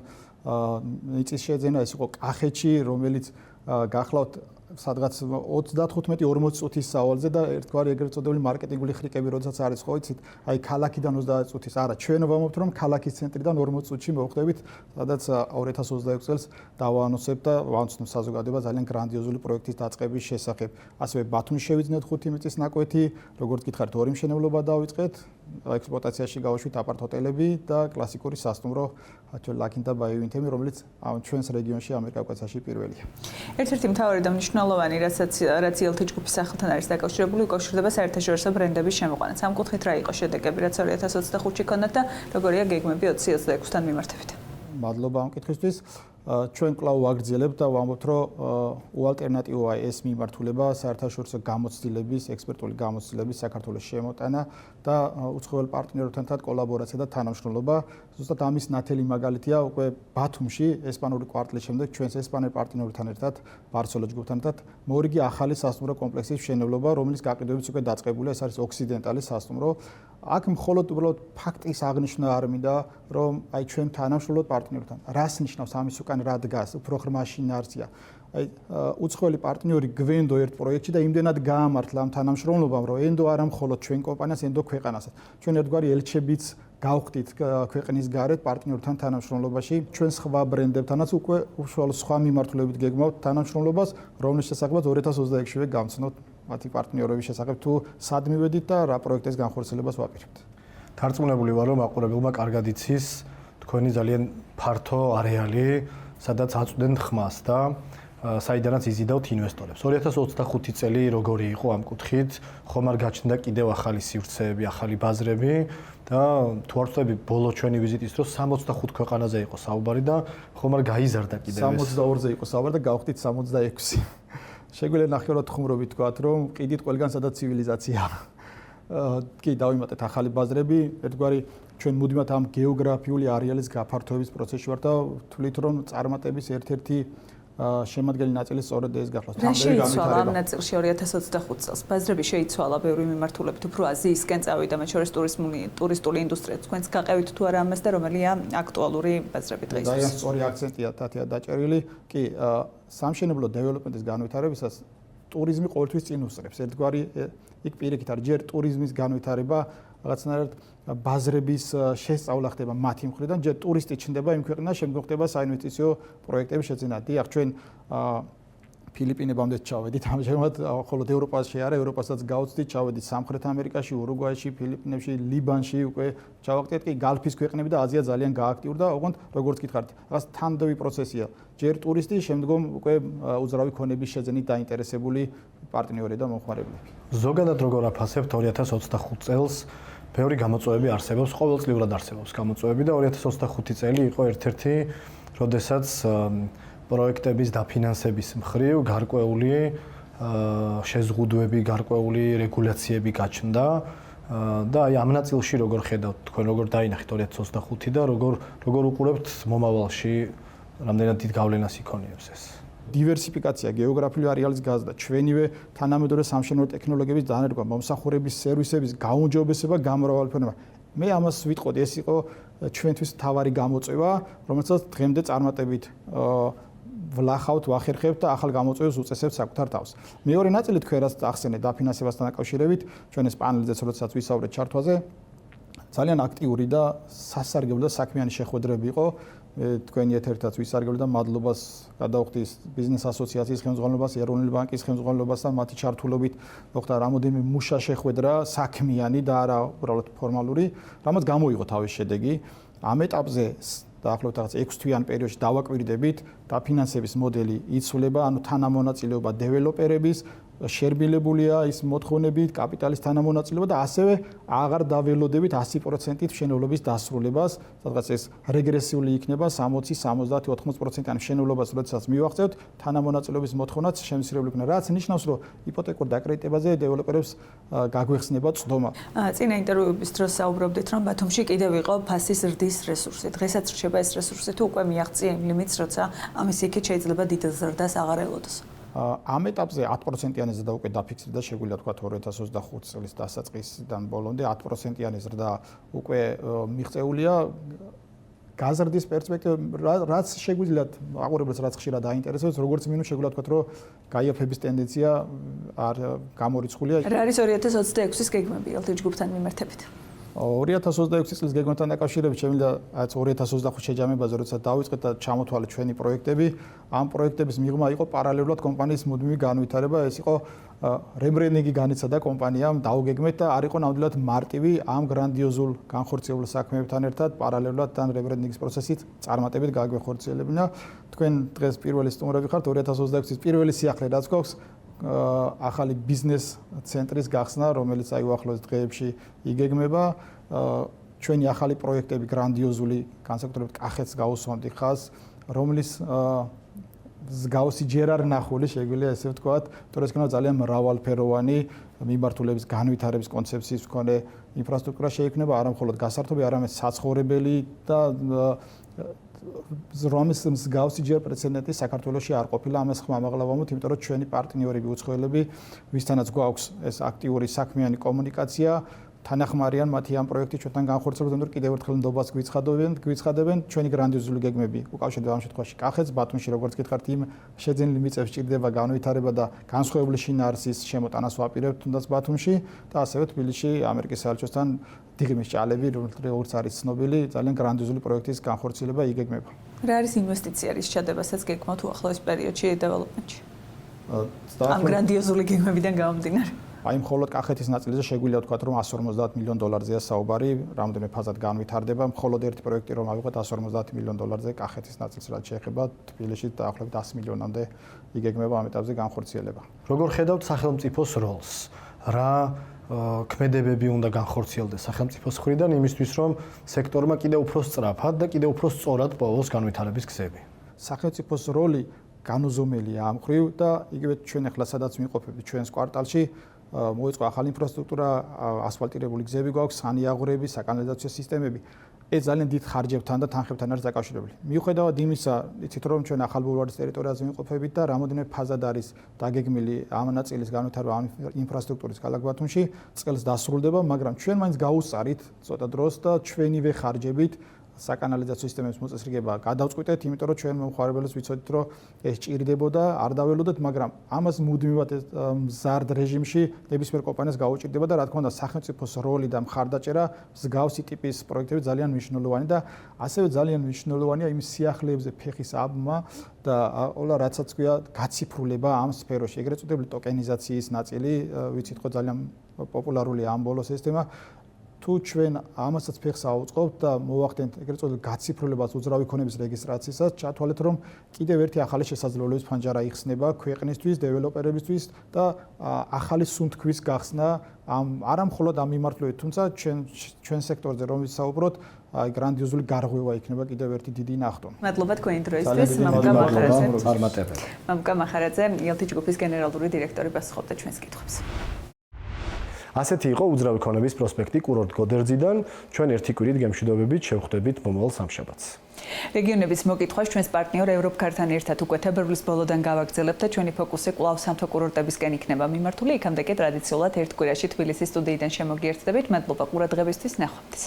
მიწის შეძენა, ეს იყო კახეთში, რომელიც გახლავთ სადღაც 35-40 წუთის სავალზე და ერთგვარი ეგრეთ წოდებული მარკეტინგული ხრიკები, როდესაც არის ხო იცით, აი ქალაქიდან 30 წუთის. არა, ჩვენ ვამბობთ, რომ ქალაქის ცენტრიდან 40 წუთში მოვხვდებით, სადაც 2026 წელს დავაანონსებთ და ვანცნობ საზოგადოება ძალიან გრანდიოზული პროექტის დაწყების შესახებ. ასევე ბათუმში შევიძინეთ 5 მიწის ნაკვეთი, როგორც გითხარით, 2 მშენებლობა დავიწყეთ, ექსპლუატაციაში გავუშვით აპარტ-ჰოტელები და კლასიკური სასტუმრო ლაკინდა ბაივინთემი, რომელიც ჩვენს რეგიონში ამიერკავკასიაში პირველია. ერთ-ერთი მთავარი და მნიშვნელოვანი, რაც ELT ჯგუფის სახელთან არის დაკავშირებული, უკავშირდება საერთაშორისო ბრენდების შემოყვანას. ამ კუთხით რა იყო შედეგები, რაც 2025-ში ქონდათ და როგორია გეგმები 2026-თან მიმართებით? მადლობა ამ კითხვისთვის. ჩვენ კვლავ ვაგრძელებთ და ვამბობთ, რომ უალტერნატივოა ეს მიმართულება საერთაშორისო გამოცდილების, ექსპერტული გამოცდილების საქართველოს შემოტანა და უცხოელ პარტნიორებთან კოლაბორაცია და თანამშრომლობა. ზუსტად ამის ნათელი მაგალითია უკვე ბათუმში ესპანური კვარტლის შემდეგ ჩვენს ესპანელ პარტნიორებთან ერთად, ბარსელონა ჯგუფთან ერთად მორიგი ახალი სასტუმრო კომპლექსის მშენებლობა, რომელიც გაყიდვებით უკვე დაწყებულია, ეს არის ოქსიდენტალის სასტუმრო. აქ მხოლოდ უბრალოდ ფაქტის აღნიშვნა არ მინდა, რომ აი ჩვენ თანამშრომლობთ პარტნიორთან. რას ნიშნავს ამის უკან რა დგას, უფრო ღრმა შინაარსია. აი უცხოელი პარტნიორი გვენდო ერთ პროექტში და იმდენად გაამართლა ამ თანამშრომლობამ, რომ ენდო არა მხოლოდ ჩვენ კომპანიას, ენდო ქვეყანასაც. ჩვენ ერთგვარი ელჩებიც გავხდით ქვეყნის გარეთ პარტნიორთან თანამშრომლობაში, ჩვენ სხვა ბრენდებთანაც უკვე უშუალო სხვა მიმართულებით გეგმავთ თანამშრომლობას, რომლის შესახებაც 2026-ში გამცნოთ მათი პარტნიორების შესახებ თუ სად მივედით და რა პროექტის განხორციელებას ვაპირებთ. დარწმუნებული ვარ, რომ მაყურებელმა კარგად იცის თქვენი ძალიან ფართო არეალი, სადაც აწვდენ ხმას და საიდანაც იზიდავთ ინვესტორებს. 2025 წელი როგორი იყო ამ კუთხით? ხომ არ გაჩნდა კიდევ ახალი სივრცეები, ახალი ბაზრები და თუ არ ვწდები ბოლო ჩვენი ვიზიტის დროს 65 ქვეყანაზე იყო საუბარი და ხომ არ გაიზარდა კიდევ ეს? 62-ზე იყო საუბარი და გავხდით 66. შეგვიძლია ნახევრად ხუმრობით ვთქვათ, რომ ყიდით ყველგან სადაც ცივილიზაცია. კი, დავიმატეთ ახალი ბაზრები, ერთგვარი ჩვენ მუდმივად ამ გეოგრაფიული არეალის გაფართოების პროცესში ვართ და ვთვლით, რომ წარმატების ერთ-ერთი შემადგენელი ნაწილი სწორედ ეს გახლავს. რა შეიცვალა ამ ნაწილში 2025 წელს? ბაზრები შეიცვალა ბევრი მიმართულებით, უფრო აზიისკენ წავიდა, მათ შორის ტურისტული ინდუსტრია. თქვენც გაყევით თუ არა ამას და რომელია აკტუალური ბაზრები დღეისთვის? ძალიან სწორი აქცენტია თათია დაჭერილი. კი, სამშენებლო დეველოპმენტის განვითარებისას ტურიზმი ყოველთვის წინ უსწრებს. ერთგვარი იქ პირიქით არის ჯერ ტურიზმის განვითარება, რაღაცნაირად ბაზრების შესწავლა ხდება მათი მხრიდან, ჯერ ტურისტი ჩნდება იმ ქვეყნიდან, შემდგომ ხდება საინვესტიციო პროექტების შეძენა. დიახ, ჩვენ ფილიპინებამდე ჩავედით, ამჟამად მხოლოდ ევროპაში არა, ევროპასაც გავწვდით, ჩავედით სამხრეთ ამერიკაში, ურუგვაიში, ფილიპინებში, ლიბანში, უკვე ჩავაგდეთ კი გალფის ქვეყნები და აზია ძალიან გააქტიურდა, ოღონდ როგორც გითხარით, რაღაც თანდაობრივი პროცესია. ჯერ ტურისტი, შემდგომ უკვე უძრავი ქონების შეძენით დაინტერესებული პარტნიორები და მომხმარებლები. ზოგადად როგორ აფასებთ 2025 წელს? ბევრი გამოწვევები არსებობს, ყოველწლიურად არსებობს გამოწვევები და 2025 წელი იყო ერთ-ერთი, როდესაც პროექტების დაფინანსების მხრივ გარკვეული შეზღუდვები, გარკვეული რეგულაციები გაჩნდა და აი ამ ნაწილში როგორ ხედავთ თქვენ, როგორ დაინახეთ 2025 და როგორ უყურებთ მომავალში, რამდენად დიდ გავლენას იქონიებს ეს? დივერსიფიკაცია, გეოგრაფიული არეალის გაზრდა, ჩვენივე თანამედროვე სამშენებლო ტექნოლოგიების დანერგვა, მომსახურების სერვისების გაუმჯობესება, გამრავალფეროვნება. მე ამას ვიტყოდი, ეს იყო ჩვენთვის მთავარი გამოწვევა, რომელსაც დღემდე წარმატებით ვლახავთ, ვახერხებთ და ახალ გამოწვევებს უწესებთ საკუთარ თავს. მეორე ნაწილი თქვენ რაც ახსენეთ დაფინანსებასთან დაკავშირებით, ჩვენ ეს პანელზეც როდესაც ვისაუბრეთ ჩართვაზე, ძალიან აქტიური და სასარგებლო და საქმიანი შეხვედრები იყო. თქვენი ეთერითაც ვისარგებლო და მადლობას გადავხდი ბიზნეს ასოციაციის ხელმძღვანელობას, ეროვნული ბანკის ხელმძღვანელობას და მათი ჩართულობით მოხდა რამოდენიმე მუშა შეხვედრა, საქმიანი და არა უბრალოდ ფორმალური, რამაც გამოიღო თავის შედეგი. ამ ეტაპზე დაახლოებით რაღაც 6 თვიან პერიოდში დავაკვირდებით დაფინანსების მოდელი იცვლება, ანუ თანამონაწილეობა დეველოპერების შერბილებულია ის მოთხოვნებით, კაპიტალის თანამონაწილეობა და ასევე აღარ დაველოდებით 100%-ით მშენებლობის დასრულებას, სადღაც ეს რეგრესიული იქნება 60, 70, 80%-იანი მშენებლობას, როდესაც მივახცევთ, თანამონაწილეობის მოთხოვნაც შემცირებული იქნება, რაც ნიშნავს, რომ იპოთეკურ დაკრედიტებაზე დეველოპერებს გაგვეხსნება წვდომა. წინა ინტერვიუების დროს საუბრობდით, რომ ბათუმში კიდევ იყო ფასის ზრდის რესურსი. დღესაც რჩება ეს რესურსი თუ უკვე მიაღწია იმ ლიმიტს, როცა ამის იქით შეიძლება დიდ ზრდას აღარ ელოდოს. ამ ეტაპზე 10%-იანი ზრდა უკვე დაფიქსირდა, შეგვიძლია თქვა 2025 წლის დასაწყისიდან ბოლომდე 10%-იანი ზრდა უკვე მიღწეულია. გაზრდის პერსპექტივა რაც შეგვიძლია აყურებელს რაც ხშირად დაინტერესებს, როგორც მინუს შეგვიძლია თქვა, რომ გაიაფების ტენდენცია არ გამორიცხულია. რა არის 2026-ის გეგმები LT ჯგუფთან მიმართებით? 2026 წლის გეგმებთან დაკავშირებით შემიძლია აი 2025 შეჯამებაზე, როდესაც დავიწყეთ და ჩამოთვალეთ ჩვენი პროექტები, ამ პროექტების მიღმა იყო პარალელურად კომპანიის მუდმივი განვითარება, ეს იყო რებრენდინგი განიცადა კომპანიამ, დაუგეგმეთ და არ იყო ნამდვილად მარტივი ამ გრანდიოზულ განხორციელებულ საქმეებთან ერთად პარალელურად თან რებრენდინგის პროცესით წარმატებით გაგვეხორციელებინა. თქვენ დღეს პირველი სტუმრები ხართ 2026 წლის პირველი სიახლე რაც გვაქვს ახალი ბიზნეს ცენტრის გახსნა, რომელიც აი უახლოეს დღეებში იგეგმება. ჩვენი ახალი პროექტები გრანდიოზული, განსაკუთრებით კახეთს გაუსვამდი ხაზს, რომლის მსგავსი ჯერ არ ნახული, შეგვიძლია ესე ვთქვათ, თორე ეს ძალიან მრავალფეროვანი მიმართულების განვითარების კონცეფციის მქონე ინფრასტრუქტურა შეიქმნება, არა მხოლოდ გასართობი, არამედ საცხოვრებელი და რომის მსგავსი ჯერ პრეცედენტი საქართველოში არ ყოფილა, ამას ხმამაღლა ვამბობთ, იმიტომ რომ ჩვენი პარტნიორები უცხოელები, ვისთანაც გვაქვს ეს აქტიური საქმიანი კომუნიკაცია, თანახმარიან მათი ამ პროექტი ჩვენთან განხორციელებას, თუმცა კიდევ ერთხელ ნდობას გვიცხადებენ ჩვენი გრანდიოზული გეგმები. უკავშირდება ამ შემთხვევაში კახეთს, ბათუმში, როგორც გითხარით, იმ შეძენილ მიწებს სჭირდება განვითარება და განსხვავებული შინაარსის შემოტანას ვაპირებთ თუნდაც ბათუმში და ასევე თბილისში ამერიკის საელჩოსთან დიღმის ჭალები, როგორც არის ცნობილი, ძალიან გრანდიოზული პროექტის განხორციელება იგეგმება. რა არის ინვესტიცია, რის ჩადებასაც გეკმოთ უახლოეს პერიოდში დეველოპმენტში? ამ გრანდიოზული გეგმებიდან გამომდინარე. აი მხოლოდ კახეთის ნაწილზე შეგვიძლია ვთქვათ, რომ 150 მილიონ დოლარზეა საუბარი, რამდენიმე ფაზად განვითარდება, მხოლოდ ერთი პროექტი რომ ავიღოთ 150 მილიონ დოლარზე კახეთის ნაწილს რაც შეეხება თბილისში დაახლოებით 100 მილიონამდე იგეგმება ამ ეტაპზე განხორციელება. როგორ ხედავთ სახელმწიფოს როლს? რა ქმედებები უნდა განხორციელდეს სახელმწიფოს მხრიდან იმისთვის, რომ სექტორმა კიდევ უფრო სწრაფად და კიდევ უფრო სწორად პოვოს განვითარების გზები? სახელმწიფოს როლი განუზომელია ამ მხრივ და იგივე ჩვენ ახლა სადაც ვიმყოფებით ჩვენს კვარტალში მოიწყო ახალი ინფრასტრუქტურა, ასფალტირებული გზები გვაქვს, სანიაღვრები, საკანალიზაციო სისტემები. ეს ძალიან დიდ ხარჯებთან და თანხებთან არის დაკავშირებული. მიუხედავად იმისა, იცით რომ ჩვენ ახალ ბულვარის ტერიტორიაზე ვიმყოფებით და რამოდენიმე ფაზად არის დაგეგმილი ამ ნაწილის განვითარება ამ ინფრასტრუქტურის ქალაქ ბათუმში, წელს დასრულდება, მაგრამ ჩვენ მაინც გავუსწარით ცოტა დროს და ჩვენივე ხარჯებით საკანალიზაციო სისტემების მოწესრიგება გადავწყვიტეთ, იმიტომ რომ ჩვენ მომხმარებელს ვიცოდით, რომ ეს ჭირდებოდა, არ დაველოდეთ, მაგრამ ამას მუდმივად მზარდ რეჟიმში ნებისმიერ კომპანიას გაუჭირდება და რა თქმა უნდა, სახელმწიფოს როლი და მხარდაჭერა მსგავსი ტიპის პროექტები ძალიან მნიშვნელოვანი და ასევე ძალიან მნიშვნელოვანია იმ სიახლეებზე ფეხის აბმა და ყველა რაცაც ქვია გაციფრულება ამ სფეროში, ეგრეთ წოდებული ტოკენიზაციის ნაწილი, ვიცით ხო ძალიან პოპულარულია ამ ბოლო სისტემა. თუ ჩვენ ამასაც ფეხს აუწყობთ და მოვახდენთ ეგრეთ წოდებული გაციფრულებას უძრავი ქონების რეგისტრაციისას, ჩათვალეთ რომ კიდევ ერთი ახალი შესაძლებლობების ფანჯარა იხსნება ქვეყნისთვის, დეველოპერებისთვის და ახალი სუნთქვის გახსნა არა მხოლოდ ამ მიმართულებით, თუმცა ჩვენ სექტორზე რომ ვისაუბროთ, აი გრანდიოზული გარღვევა იქნება კიდევ ერთი დიდი ნახტომი. მადლობა თქვენი დროისთვის, მამუკა მახარაძე, ელთი ჯგუფის გენერალური დირექტორი პასუხობდა ჩვენს კითხვებს. ასეთი იყო უძრავი ქონების პროსპექტი კურორტ გოდერძიდან. ჩვენ ერთი კვირით გემშვიდობებით შევხვდებით მომავალ სამშაბათს. რეგიონების მოკითხვას ჩვენს პარტნიორ ევროპკართან ერთად უკვე თებერვლის ბოლოდან გავაგრძელებთ და ჩვენი ფოკუსი კვლავ სამთო კურორტებისკენ იქნება მიმართული. იქამდე კი ტრადიციულად ერთ კვირაში თბილისის სტუდიიდან შემოგიერთდებით. მადლობა ყურადღებისთვის, ნახვამდის.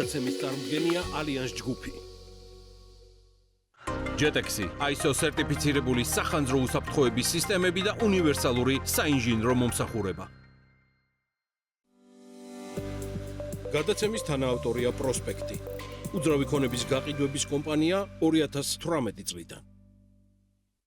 გადაცემის წარმოდგენია ალიანს ჯგუფი. JETEX-ი, ISO სერტიფიცირებული სახანძრო უსაფრთხოების სისტემები და უნივერსალური საინჟინრო მომსახურება. გადაცემის თანაავტორია პროსპექტი. უძრავი ქონების გაყიდვების კომპანია 2018 წლიდან.